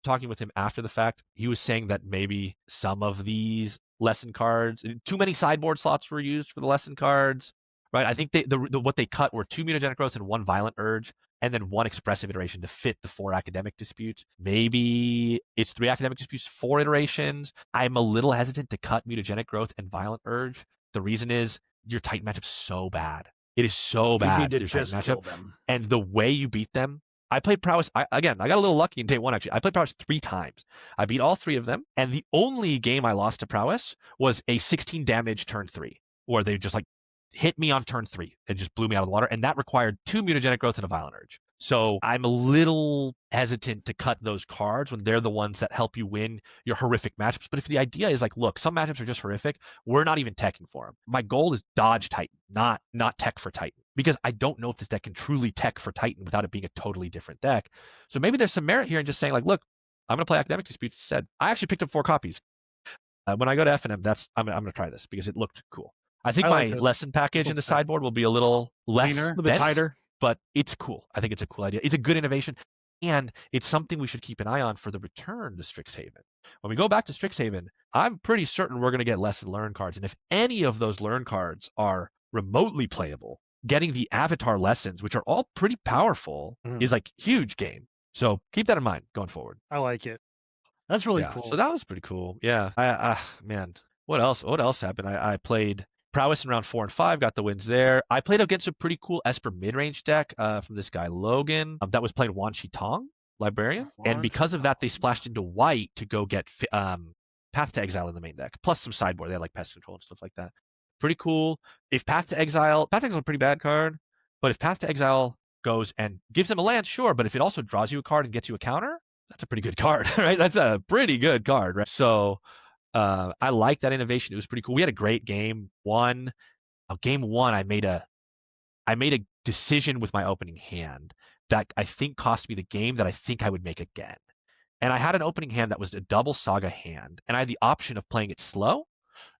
talking with him after the fact, he was saying that maybe some of these lesson cards, too many sideboard slots were used for the lesson cards, right? I think what they cut were 2 mutagenic growths and 1 violent urge, and then 1 expressive iteration to fit the 4 academic disputes. Maybe it's 3 academic disputes, 4 iterations. I'm a little hesitant to cut mutagenic growth and violent urge. The reason is your Titan matchup's so bad. It is so You bad. need to Your just Titan kill matchup. them. And the way you beat them, I played prowess. Again, I got a little lucky in day 1, actually. I played prowess 3 times. I beat all 3 of them. And the only game I lost to prowess was a 16 damage turn 3, where they just like hit me on turn 3 and just blew me out of the water. And that required 2 mutagenic growth and a violent urge. So I'm a little hesitant to cut those cards when they're the ones that help you win your horrific matchups. But if the idea is like, look, some matchups are just horrific, we're not even teching for them. My goal is dodge Titan, not tech for Titan, because I don't know if this deck can truly tech for Titan without it being a totally different deck. So maybe there's some merit here in just saying like, look, I'm going to play Academic Disputes instead. I actually picked up 4 copies. When I go to F&M, I'm going to try this because it looked cool. I think my lesson package in the sideboard will be a little less, a bit tighter, but it's cool. I think it's a cool idea. It's a good innovation, and it's something we should keep an eye on for the return to Strixhaven. When we go back to Strixhaven, I'm pretty certain we're going to get lesson learn cards, and if any of those learn cards are remotely playable, getting the avatar lessons, which are all pretty powerful, is like huge game. So keep that in mind going forward. I like it. That's really cool. So that was pretty cool. Yeah. Man, what else? What else happened? I played Prowess in round 4 and 5, got the wins there. I played against a pretty cool Esper mid-range deck from this guy Logan that was playing Wan Shi Tong, Librarian, and because of that, they splashed into white to go get Path to Exile in the main deck, plus some sideboard. They had like pest control and stuff like that. Pretty cool. If Path to Exile is a pretty bad card, but if Path to Exile goes and gives them a land, sure, but if it also draws you a card and gets you a counter, that's a pretty good card, right? That's a pretty good card, right? So I like that innovation. It was pretty cool. We had a great game. Game 1, I made a decision with my opening hand that I think cost me the game that I think I would make again. And I had an opening hand that was a double Saga hand, and I had the option of playing it slow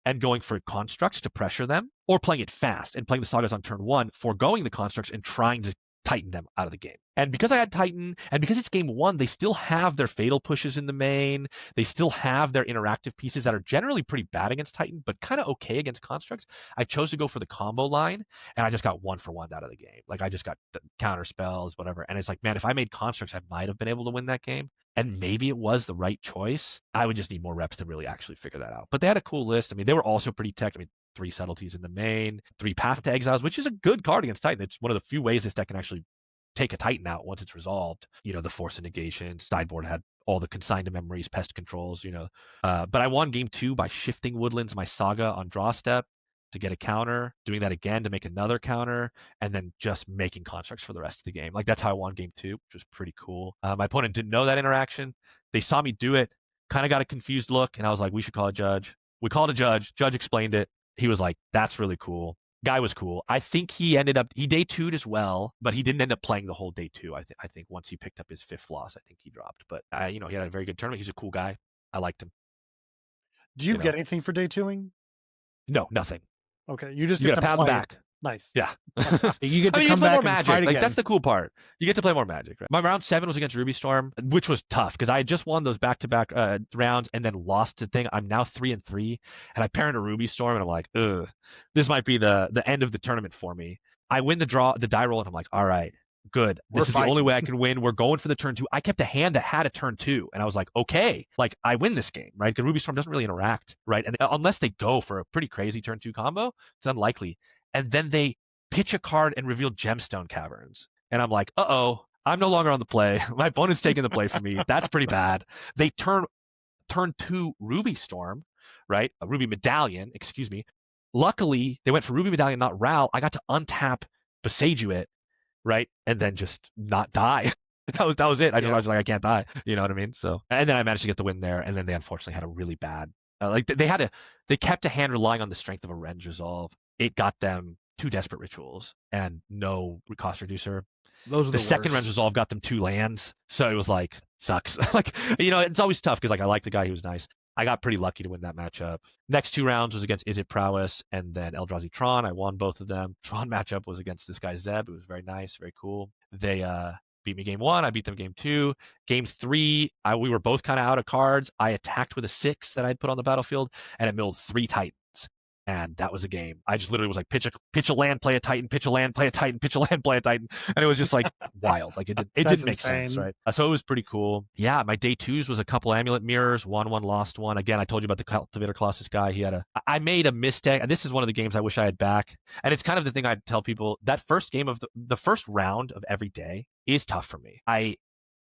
and going for constructs to pressure them, or playing it fast and playing the Sagas on turn 1, foregoing the constructs and trying to Titan them out of the game. And because I had Titan, and because it's game 1, they still have their fatal pushes in the main. They still have their interactive pieces that are generally pretty bad against Titan, but kind of okay against constructs. I chose to go for the combo line, and I just got 1 for 1 out of the game. Like, I just got the counter spells, whatever. And it's like, man, if I made constructs, I might have been able to win that game. And maybe it was the right choice. I would just need more reps to really actually figure that out. But they had a cool list. I mean, they were also pretty tech. I mean, 3 subtleties in the main, 3 Path to Exiles, which is a good card against Titan. It's one of the few ways this deck can actually take a Titan out once it's resolved. The Force of Negation, sideboard had all the consigned to memories, pest controls, But I won game 2 by shifting Woodlands my Saga on draw step to get a counter, doing that again to make another counter, and then just making constructs for the rest of the game. Like, that's how I won game 2, which was pretty cool. My opponent didn't know that interaction. They saw me do it, kind of got a confused look, and I was like, we should call a judge. We called a judge. Judge explained it. He was like, that's really cool. Guy was cool. I think he day 2'd as well, but he didn't end up playing the whole day 2. I think once he picked up his 5th loss, I think he dropped. But he had a very good tournament. He's a cool guy. I liked him. Do you get anything for day 2ing? No, nothing. Okay, you just get to pat on the back. Nice. Yeah. You get to you come play back more and Magic. fight Like, again. that's the cool part. You get to play more Magic. Right? My round 7 was against Ruby Storm, which was tough because I had just won those back-to-back rounds and then lost the thing. I'm now 3-3, and I pair into Ruby Storm, and I'm like, ugh, this might be the end of the tournament for me. I win the die roll, and I'm like, all right, good. This is the only way I can win. We're going for the turn 2. I kept a hand that had a turn 2, and I was like, okay, like, I win this game, right? Because Ruby Storm doesn't really interact, right? And unless they go for a pretty crazy turn 2 combo, it's unlikely. And then they pitch a card and reveal Gemstone Caverns. And I'm like, uh-oh, I'm no longer on the play. My opponent's taking the play from me. That's pretty bad. They turn 2 Ruby Storm, right? A Ruby Medallion, excuse me. Luckily, they went for Ruby Medallion, not Ral. I got to untap Beseiju it, right? And then just not die. That was it. I was like, I can't die. You know what I mean? So, and then I managed to get the win there. And then they unfortunately had a really bad, they kept a hand relying on the strength of a Renge Resolve. It got them 2 Desperate Rituals and no cost reducer. Those are the the second worst. Renge Resolve got them 2 lands. So it was like, sucks. Like, it's always tough because like I like the guy who was nice. I got pretty lucky to win that matchup. Next 2 rounds was against Is It Prowess and then Eldrazi Tron. I won both of them. Tron matchup was against this guy Zeb. It was very nice, very cool. They beat me game 1. I beat them game 2. Game 3, we were both kind of out of cards. I attacked with a 6 that I'd put on the battlefield, and it milled 3 Titans. And that was a game. I just literally was like, pitch a land, play a Titan, pitch a land, play a Titan, pitch a land, play a Titan. And it was just like wild. Like it didn't make sense, right? So it was pretty cool. Yeah, my day 2s was a couple Amulet Mirrors, won one, lost one. Again, I told you about the Cultivator Colossus guy. I made a mistake. And this is one of the games I wish I had back. And it's kind of the thing I'd tell people. That first game of the first round of every day is tough for me. I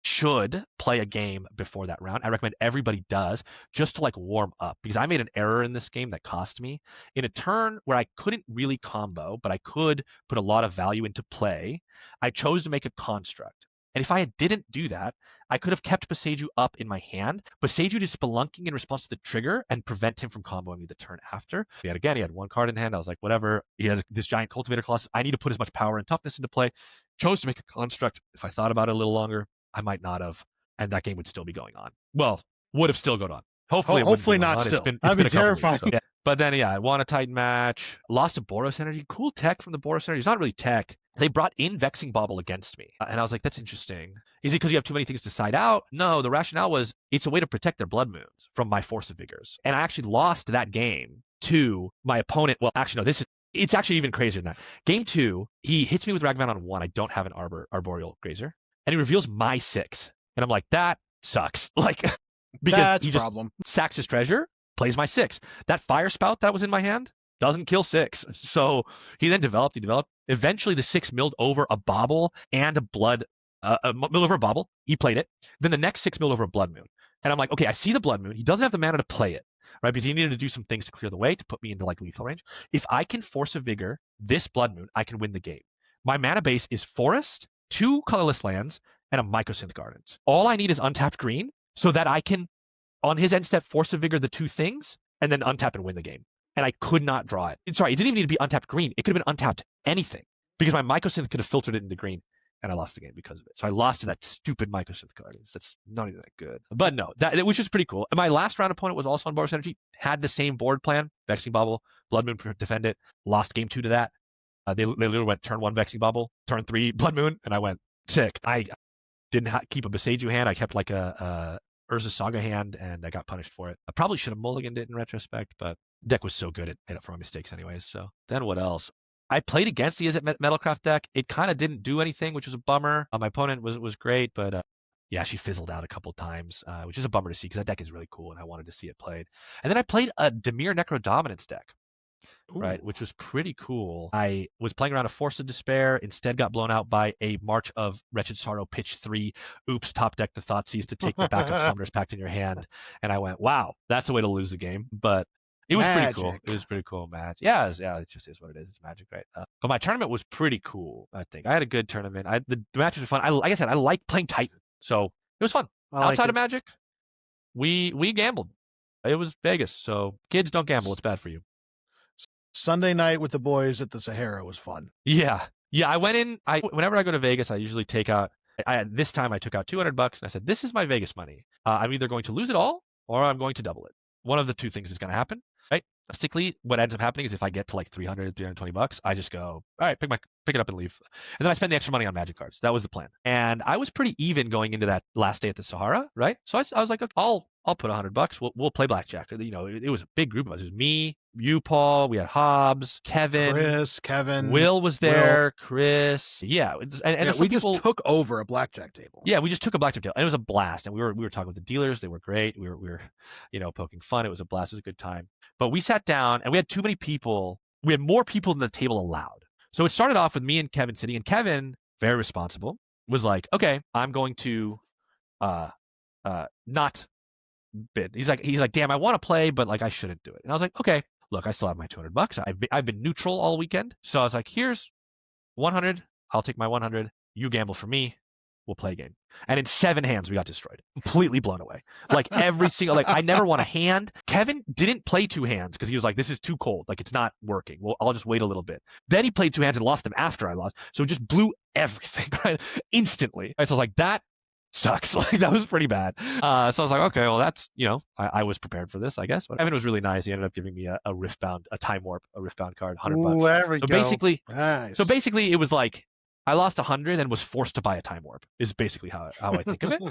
should play a game before that round. I recommend everybody does, just to like warm up, because I made an error in this game that cost me in a turn where I couldn't really combo, but I could put a lot of value into play. I chose to make a construct. And if I didn't do that, I could have kept Beseiju up in my hand. Beseiju is spelunking in response to the trigger and prevent him from comboing me the turn after. He had 1 card in hand. I was like, whatever. He had this giant Cultivator Colossus. I need to put as much power and toughness into play. Chose to make a construct. If I thought about it a little longer, I might not have, and that game would still be going on. Well, would have still gone on. Hopefully not on. Still. It's been terrifying. Weeks, so. Yeah. But then, I won a Titan match, lost a Boros Energy. Cool tech from the Boros Energy. It's not really tech. They brought in Vexing Bauble against me. And I was like, that's interesting. Is it because you have too many things to side out? No, the rationale was it's a way to protect their Blood Moons from my Force of Vigors. And I actually lost that game to my opponent. Well, actually, no, it's actually even crazier than that. Game 2, he hits me with Ragavan on 1. I don't have an Arboreal Grazer. And he reveals my 6. And I'm like, that sucks. Like, because that's he just sacks his treasure, plays my 6. That Fire Spout that was in my hand doesn't kill 6. So he then developed. Eventually, the 6 milled over a Bauble and a Blood, milled over a Bauble. He played it. Then the next 6 milled over a Blood Moon. And I'm like, okay, I see the Blood Moon. He doesn't have the mana to play it, right? Because he needed to do some things to clear the way to put me into like lethal range. If I can Force a Vigor this Blood Moon, I can win the game. My mana base is Forest, 2 colorless lands, and a Mycosynth Gardens. All I need is untapped green so that I can, on his end step, Force a Vigor the 2 things, and then untap and win the game. And I could not draw it. Sorry, it didn't even need to be untapped green. It could have been untapped anything, because my Mycosynth could have filtered it into green, and I lost the game because of it. So I lost to that stupid Mycosynth Gardens. That's not even that good. But no, which is pretty cool. And my last round opponent was also on Boros Energy, had the same board plan, Vexing Bauble, Blood Moon, defend it, lost game 2 to that. They literally went turn 1 Vexing Bauble, turn 3 Blood Moon, and I went sick. I didn't keep a Beseiju hand. I kept like a Urza Saga hand, and I got punished for it. I probably should have mulliganed it in retrospect, but deck was so good it made up for my mistakes anyways. So then what else? I played against the Is It Metalcraft deck. It kind of didn't do anything, which was a bummer. My opponent was great, but yeah, she fizzled out a couple times, which is a bummer to see because that deck is really cool and I wanted to see it played. And then I played a Dimir Necro Dominance deck. Ooh. Right, which was pretty cool. I was playing around a Force of Despair, instead got blown out by a March of Wretched Sorrow pitch 3. Oops, top deck the Thoughtseize to take the backup Summoner's Pact in your hand. And I went, wow, that's a way to lose the game. But it was pretty cool. It was pretty cool match. Yeah, it just is what it is. It's Magic, right? But my tournament was pretty cool, I think. I had a good tournament. The matches were fun. Like I said, I like playing Titan. So it was fun. Outside of Magic, we gambled. It was Vegas. So kids, don't gamble. It's bad for you. Sunday night with the boys at the Sahara was fun. Yeah. I went in. Whenever I go to Vegas, I usually take out. This time I took out $200, and I said, "This is my Vegas money. I'm either going to lose it all, or I'm going to double it. One of the 2 things is going to happen, right?" Statistically, what ends up happening is if I get to like $320, I just go, "All right, pick it up and leave," and then I spend the extra money on Magic cards. That was the plan, and I was pretty even going into that last day at the Sahara, right? So I was like, okay, I'll put $100. We'll play blackjack. It was a big group of us. It was me, you, Paul. We had Hobbs, Kevin, Will was there, Chris. Yeah, and we just took over a blackjack table. Yeah, we just took a blackjack table, and it was a blast. And we were talking with the dealers. They were great. We were poking fun. It was a blast. It was a good time. But we sat down, and we had too many people. We had more people than the table allowed. So it started off with me and Kevin sitting, and Kevin, very responsible, was like, "Okay, I'm going to not bid. He's like, damn, I want to play, but like I shouldn't do it. And I was like, okay, look, I still have my $200. I've been neutral all weekend, so I was like, here's 100. I'll take my 100. You gamble for me. We'll play a game. And in 7 hands, we got destroyed. Completely blown away. Like every single, like I never won a hand. Kevin didn't play 2 hands because he was like, this is too cold. Like it's not working. Well, I'll just wait a little bit. Then he played 2 hands and lost them after I lost. So it just blew everything, right? Instantly. Right? So I was like, that sucks. Like that was pretty bad. So I was like, okay, well that's, I was prepared for this, I guess. But Evan was really nice. He ended up giving me a Riftbound, a Time Warp, a Riftbound card, $100. There we go. So basically it was like, I lost 100 and was forced to buy a Time Warp. Is basically how I think of it,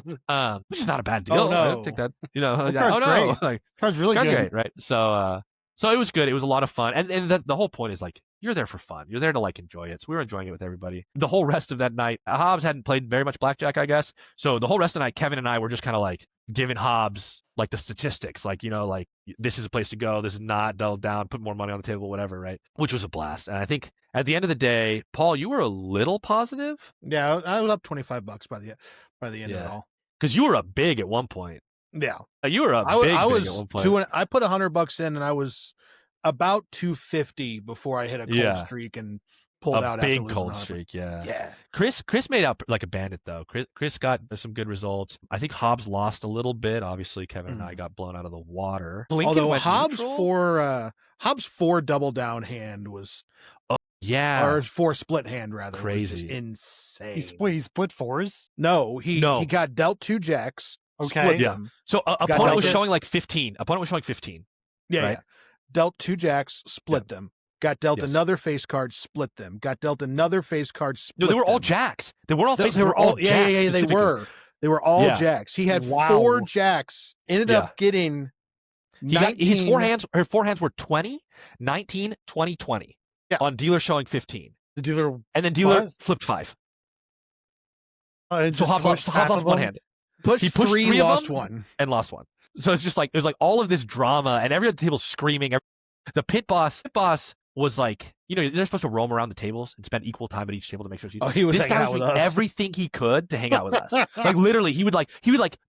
which is not a bad deal. Oh no, I don't think that oh no, great. Like card's really good, great, right? So it was good. It was a lot of fun, and the whole point is like you're there for fun. You're there to like enjoy it. So we were enjoying it with everybody. The whole rest of that night, Hobbs hadn't played very much blackjack, I guess. So the whole rest of the night, Kevin and I were just kind of like giving Hobbs like the statistics, like like this is a place to go. This is not dulled down. Put more money on the table, whatever, right? Which was a blast, and I think. At the end of the day, Paul, you were a little positive. Yeah, I was up $25 by the end of it all. Because you were up big at one point. Yeah, you were up big at one point. I put $100 in, and I was about 250 before I hit a cold streak and pulled out. A big cold streak, yeah. Chris made out like a bandit though. Chris got some good results. I think Hobbs lost a little bit. Obviously, Kevin and I got blown out of the water. Although Hobbs' 4 double down hand was. Yeah, or 4 split hand rather. Crazy, insane. He split 4s. No, he got dealt 2 jacks. Okay, them. So opponent was showing like 15. Opponent was showing 15. Yeah, right? yeah. Dealt 2 jacks, split them. Got dealt another face card, split them. Got dealt another face card, split them. No, they were all jacks. They were all face. They were all jacks. Yeah, they were. They were all jacks. He had 4 jacks. Ended up getting. His 4 hands. Her 4 hands were 20, 19, 20, 20. Yeah. On dealer showing 15. The dealer and then dealer flipped 5. So Hobbs lost 1 hand. He pushed 3, lost 1, and lost 1. So it's just like there's like all of this drama, and every other table screaming. The pit boss was like, they're supposed to roam around the tables and spend equal time at each table to make sure. He was hanging out with us. Everything he could to hang out with us. Like literally, he would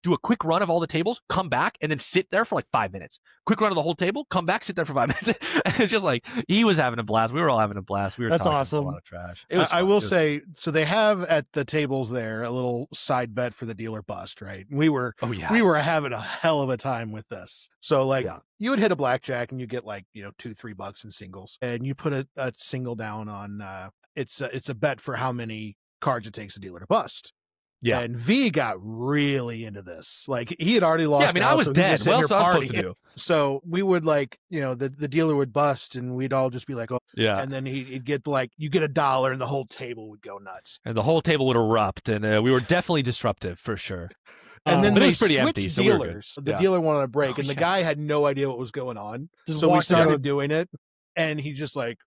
do a quick run of all the tables, come back, and then sit there for like 5 minutes. Quick run of the whole table, come back, sit there for 5 minutes. And it's just like he was having a blast. We were all having a blast. We were That's talking awesome. A lot of trash. I will say, so they have at the tables there a little side bet for the dealer bust, right? We were having a hell of a time with this. So like you would hit a blackjack and you get like $2-3 in singles, and you put a single down on it's a bet for how many cards it takes a dealer to bust. Yeah, and V got really into this. Like he had already lost. Yeah, I mean, I was dead. What else was I supposed to do? So we would like, the dealer would bust, and we'd all just be like, oh, yeah. And then he'd get like, you get $1, and the whole table would go nuts, and the whole table would erupt, and we were definitely disruptive for sure. And then but they it was pretty switched empty, dealers. So the dealer wanted a break, and the guy had no idea what was going on. So we started doing it, and he just like,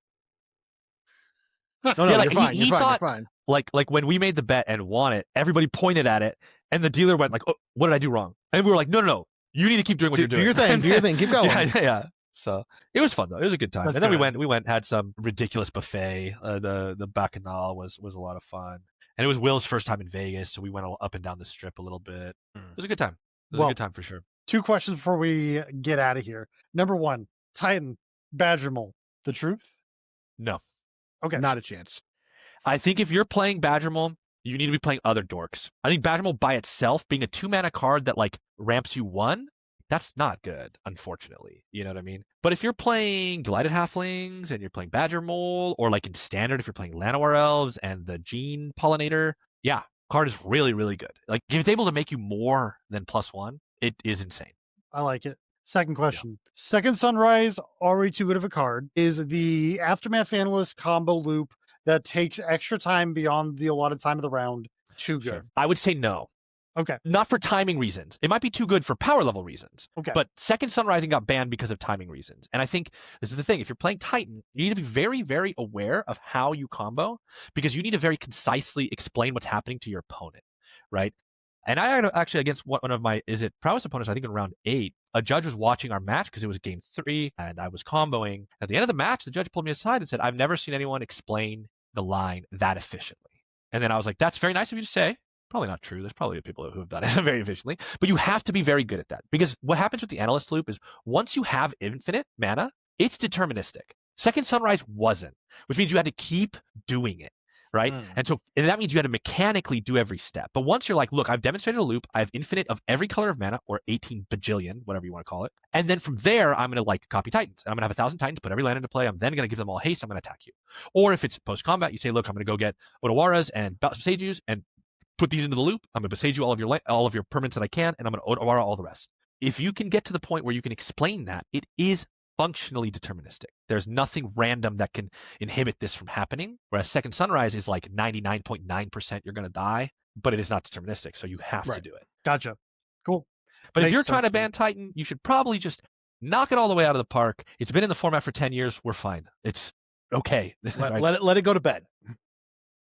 no, you're fine. You're fine. Like when we made the bet and won it, everybody pointed at it, and the dealer went like, "Oh, what did I do wrong?" And we were like, "No. You need to keep doing what you're doing. Do your thing. Keep going." Yeah. So it was fun though. It was a good time. That's and then we went, had some ridiculous buffet. The Bacchanal was a lot of fun, and it was Will's first time in Vegas, so we went up and down the strip a little bit. It was a good time. It was a good time for sure. 2 questions before we get out of here. Number 1, Titan, Badger Mole, the truth? No. Okay. Not a chance. I think if you're playing Badger Mole, you need to be playing other dorks. I think Badger Mole by itself, being a 2-mana card that like ramps you 1, that's not good, unfortunately. You know what I mean? But if you're playing Delighted Halflings and you're playing Badger Mole, or like in Standard, if you're playing Llanowar Elves and the Gene Pollinator, yeah, card is really, really good. Like if it's able to make you more than +1, it is insane. I like it. Second question. Yeah. Second Sunrise, already too good of a card. Is the Aftermath Analyst combo loop that takes extra time beyond the allotted time of the round too good? Sure. I would say no. Okay. Not for timing reasons. It might be too good for power level reasons. Okay. But Second Sunrising got banned because of timing reasons. And I think this is the thing. If you're playing Titan, you need to be very, very aware of how you combo, because you need to very concisely explain what's happening to your opponent, right? And I actually, against one of my, prowess opponents, I think in round 8, a judge was watching our match because it was game 3 and I was comboing. At the end of the match, the judge pulled me aside and said, "I've never seen anyone explain the line that efficiently." And then I was like, "That's very nice of you to say, Probably not true. There's probably people who have done it very efficiently, but you have to be very good at that because what happens with the analyst loop is once you have infinite mana, it's deterministic. Second Sunrise wasn't, which means you had to keep doing it, right? And that means you had to mechanically do every step. But once you're like, look, I've demonstrated a loop, I have infinite of every color of mana, or 18 bajillion, whatever you want to call it. And then from there, I'm going to like copy Titans. I'm going to have 1,000 Titans, put every land into play. I'm then going to give them all haste. I'm going to attack you. Or if it's post combat, you say, look, I'm going to go get Otawaras and Sejus and put these into the loop. I'm going to besage you all of your permanents that I can, and I'm going to Otawara all the rest. If you can get to the point where you can explain that, it is functionally deterministic. There's nothing random that can inhibit this from happening. Whereas Second Sunrise is like 99.9% you're going to die, but it is not deterministic, so you have to do it. Gotcha. Cool. But if you're trying to ban Titan, you should probably just knock it all the way out of the park. It's been in the format for 10 years. We're fine. It's okay. Let it go to bed.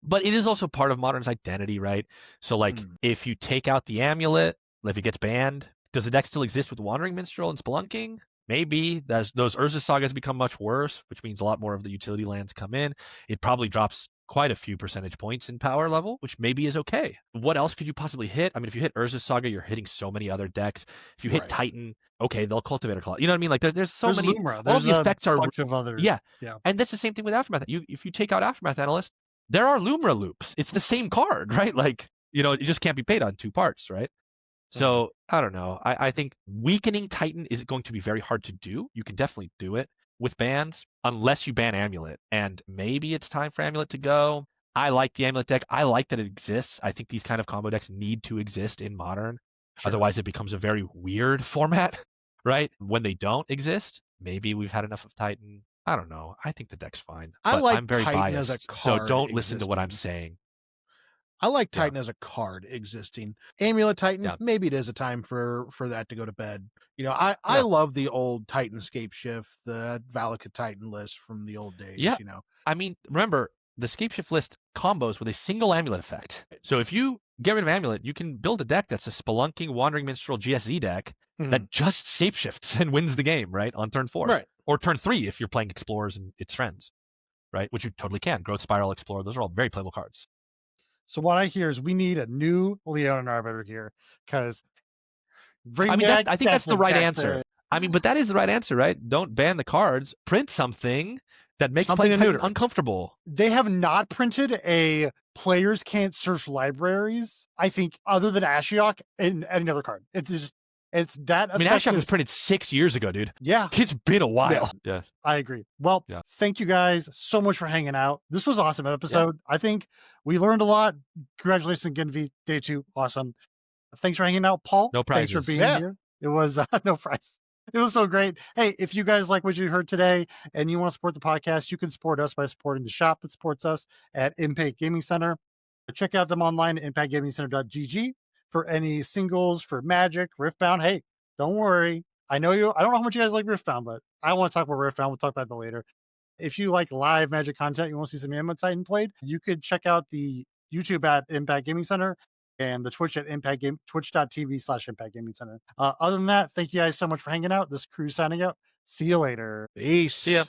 But it is also part of Modern's identity, right? So, like, if you take out the amulet, if it gets banned, does the deck still exist with Wandering Minstrel and Spelunking? Maybe. Those Urza Sagas become much worse, which means a lot more of the utility lands come in. It probably drops quite a few percentage points in power level, which maybe is okay. What else could you possibly hit? I mean, if you hit Urza Saga, you're hitting so many other decks. If you hit Titan, okay, they'll Cultivator Claw. You know what I mean? Like, there's so many. Lumra. All of the effects are. Bunch of others. Yeah. And that's the same thing with Aftermath. If you take out Aftermath Analyst, there are Lumra loops. It's the same card, right? Like, it just can't be paid on two parts, right? So I don't know. I think weakening Titan is going to be very hard to do. You can definitely do it with bans, unless you ban Amulet. And maybe it's time for Amulet to go. I like the Amulet deck. I like that it exists. I think these kind of combo decks need to exist in Modern. Sure. Otherwise, it becomes a very weird format, right? When they don't exist, maybe we've had enough of Titan. I don't know. I think the deck's fine. I'm very Titan biased, as a card so don't listen to what I'm existing. saying. I like Titan as a card existing. Amulet Titan, maybe it is a time for that to go to bed. I love the old Titanscape shift, the Valakut Titan list from the old days. Yeah. I mean, remember, the Scapeshift list combos with a single Amulet effect. So if you get rid of Amulet, you can build a deck that's a Spelunking Wandering Minstrel GSZ deck that just Scapeshifts and wins the game, right, on turn 4. Right. Or turn 3 if you're playing Explorers and its friends, right? Which you totally can. Growth Spiral, Explorer, those are all very playable cards. So what I hear is we need a new Leonin Arbiter here, because I think that's the right answer. I mean, but that is the right answer, right? Don't ban the cards. Print something that makes playing Titan uncomfortable. They have not printed a players can't search libraries, I think, other than Ashiok and any other card. It's that. I mean, Ashiok was printed 6 years ago, dude. Yeah. It's been a while. Yeah. I agree. Well, thank you guys so much for hanging out. This was an awesome episode. I think we learned a lot. Congratulations again, V. Day 2. Awesome. Thanks for hanging out, Paul. No prizes. Thanks for being here. It was no prize. It was so great. Hey, if you guys like what you heard today and you want to support the podcast, you can support us by supporting the shop that supports us at Impact Gaming Center. Check out them online at impactgamingcenter.gg for any singles for Magic, Riftbound. Hey, don't worry. I don't know how much you guys like Riftbound, but I want to talk about Riftbound. We'll talk about that later. If you like live Magic content, you want to see some Amulet Titan played, you could check out the YouTube at Impact Gaming Center and the Twitch at twitch.tv/Impact Gaming Center. Other than that, thank you guys so much for hanging out. This crew signing out. See you later. Peace. See ya.